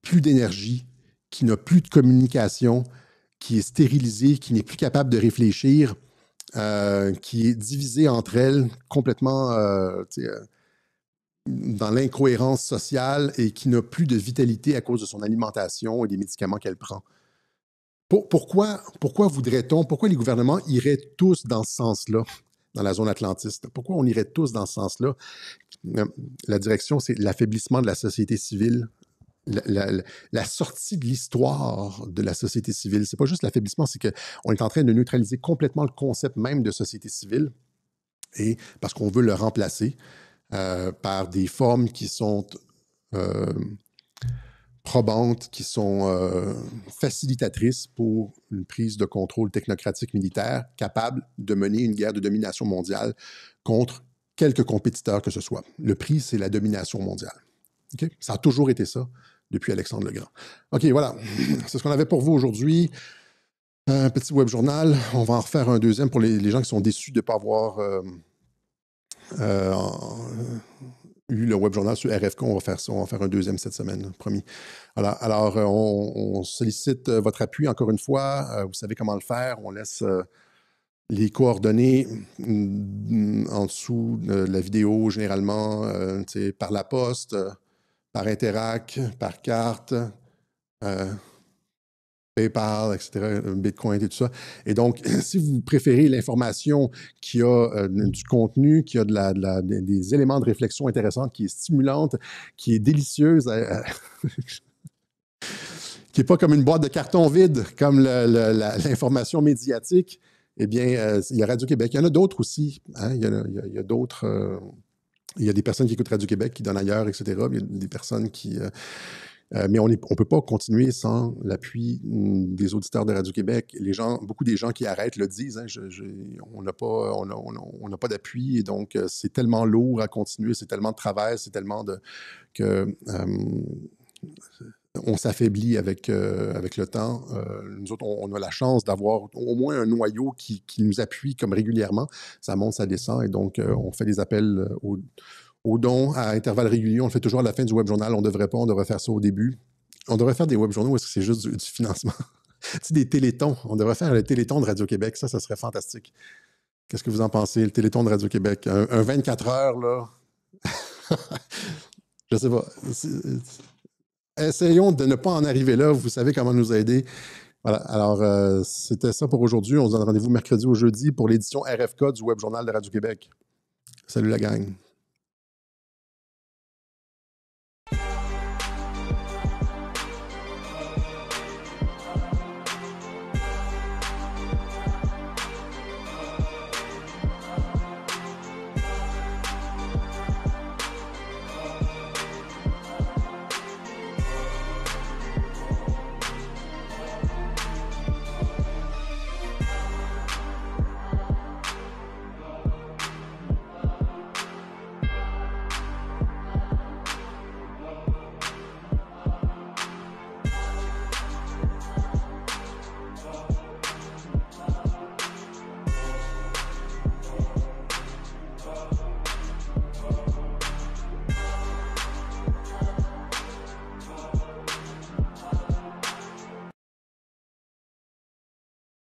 plus d'énergie, qui n'a plus de communication, qui est stérilisée, qui n'est plus capable de réfléchir, qui est divisée entre elles complètement dans l'incohérence sociale et qui n'a plus de vitalité à cause de son alimentation et des médicaments qu'elle prend. Pourquoi voudrait-on, pourquoi les gouvernements iraient tous dans ce sens-là, dans la zone atlantiste? Pourquoi on irait tous dans ce sens-là? La direction, c'est l'affaiblissement de la société civile, la sortie de l'histoire de la société civile. C'est pas juste l'affaiblissement, c'est qu'on est en train de neutraliser complètement le concept même de société civile, et parce qu'on veut le remplacer par des formes qui sont probantes, qui sont facilitatrices pour une prise de contrôle technocratique militaire capable de mener une guerre de domination mondiale contre quelque compétiteur que ce soit. Le prix, c'est la domination mondiale. Okay? Ça a toujours été ça depuis Alexandre le Grand. OK, voilà. C'est ce qu'on avait pour vous aujourd'hui. Un petit web journal. On va en refaire un deuxième pour les gens qui sont déçus de ne pas avoir eu le web journal sur RFK. On va faire ça. On va faire un deuxième cette semaine, promis. Alors on sollicite votre appui encore une fois. Vous savez comment le faire. On laisse les coordonnées en dessous de la vidéo, généralement, par la poste, par Interac, par carte, PayPal, etc., Bitcoin et tout ça. Et donc, si vous préférez l'information qui a du contenu, qui a des éléments de réflexion intéressants, qui est stimulante, qui est délicieuse, qui n'est pas comme une boîte de carton vide, comme l'information médiatique, eh bien, il y a Radio-Québec. Il y en a d'autres aussi. Hein? Il y a d'autres... il y a des personnes qui écoutent Radio-Québec, qui donnent ailleurs, etc. Il y a des personnes qui... mais on ne peut pas continuer sans l'appui des auditeurs de Radio-Québec. Beaucoup des gens qui arrêtent le disent. Hein, on n'a pas d'appui et donc c'est tellement lourd à continuer, c'est tellement de travail, c'est tellement on s'affaiblit avec le temps. Nous autres, on a la chance d'avoir au moins un noyau qui nous appuie comme régulièrement. Ça monte, ça descend et donc on fait des appels aux dons à intervalles réguliers. On le fait toujours à la fin du web journal. On devrait faire ça au début. On devrait faire des web journaux où est-ce que c'est juste du financement? Des télétons. On devrait faire le téléthon de Radio-Québec. Ça serait fantastique. Qu'est-ce que vous en pensez, le téléthon de Radio-Québec? Un 24 heures, là? Je sais pas. Essayons de ne pas en arriver là. Vous savez comment nous aider. Voilà. Alors, c'était ça pour aujourd'hui. On se donne rendez-vous mercredi ou jeudi pour l'édition RFK du web journal de Radio-Québec. Salut la gang.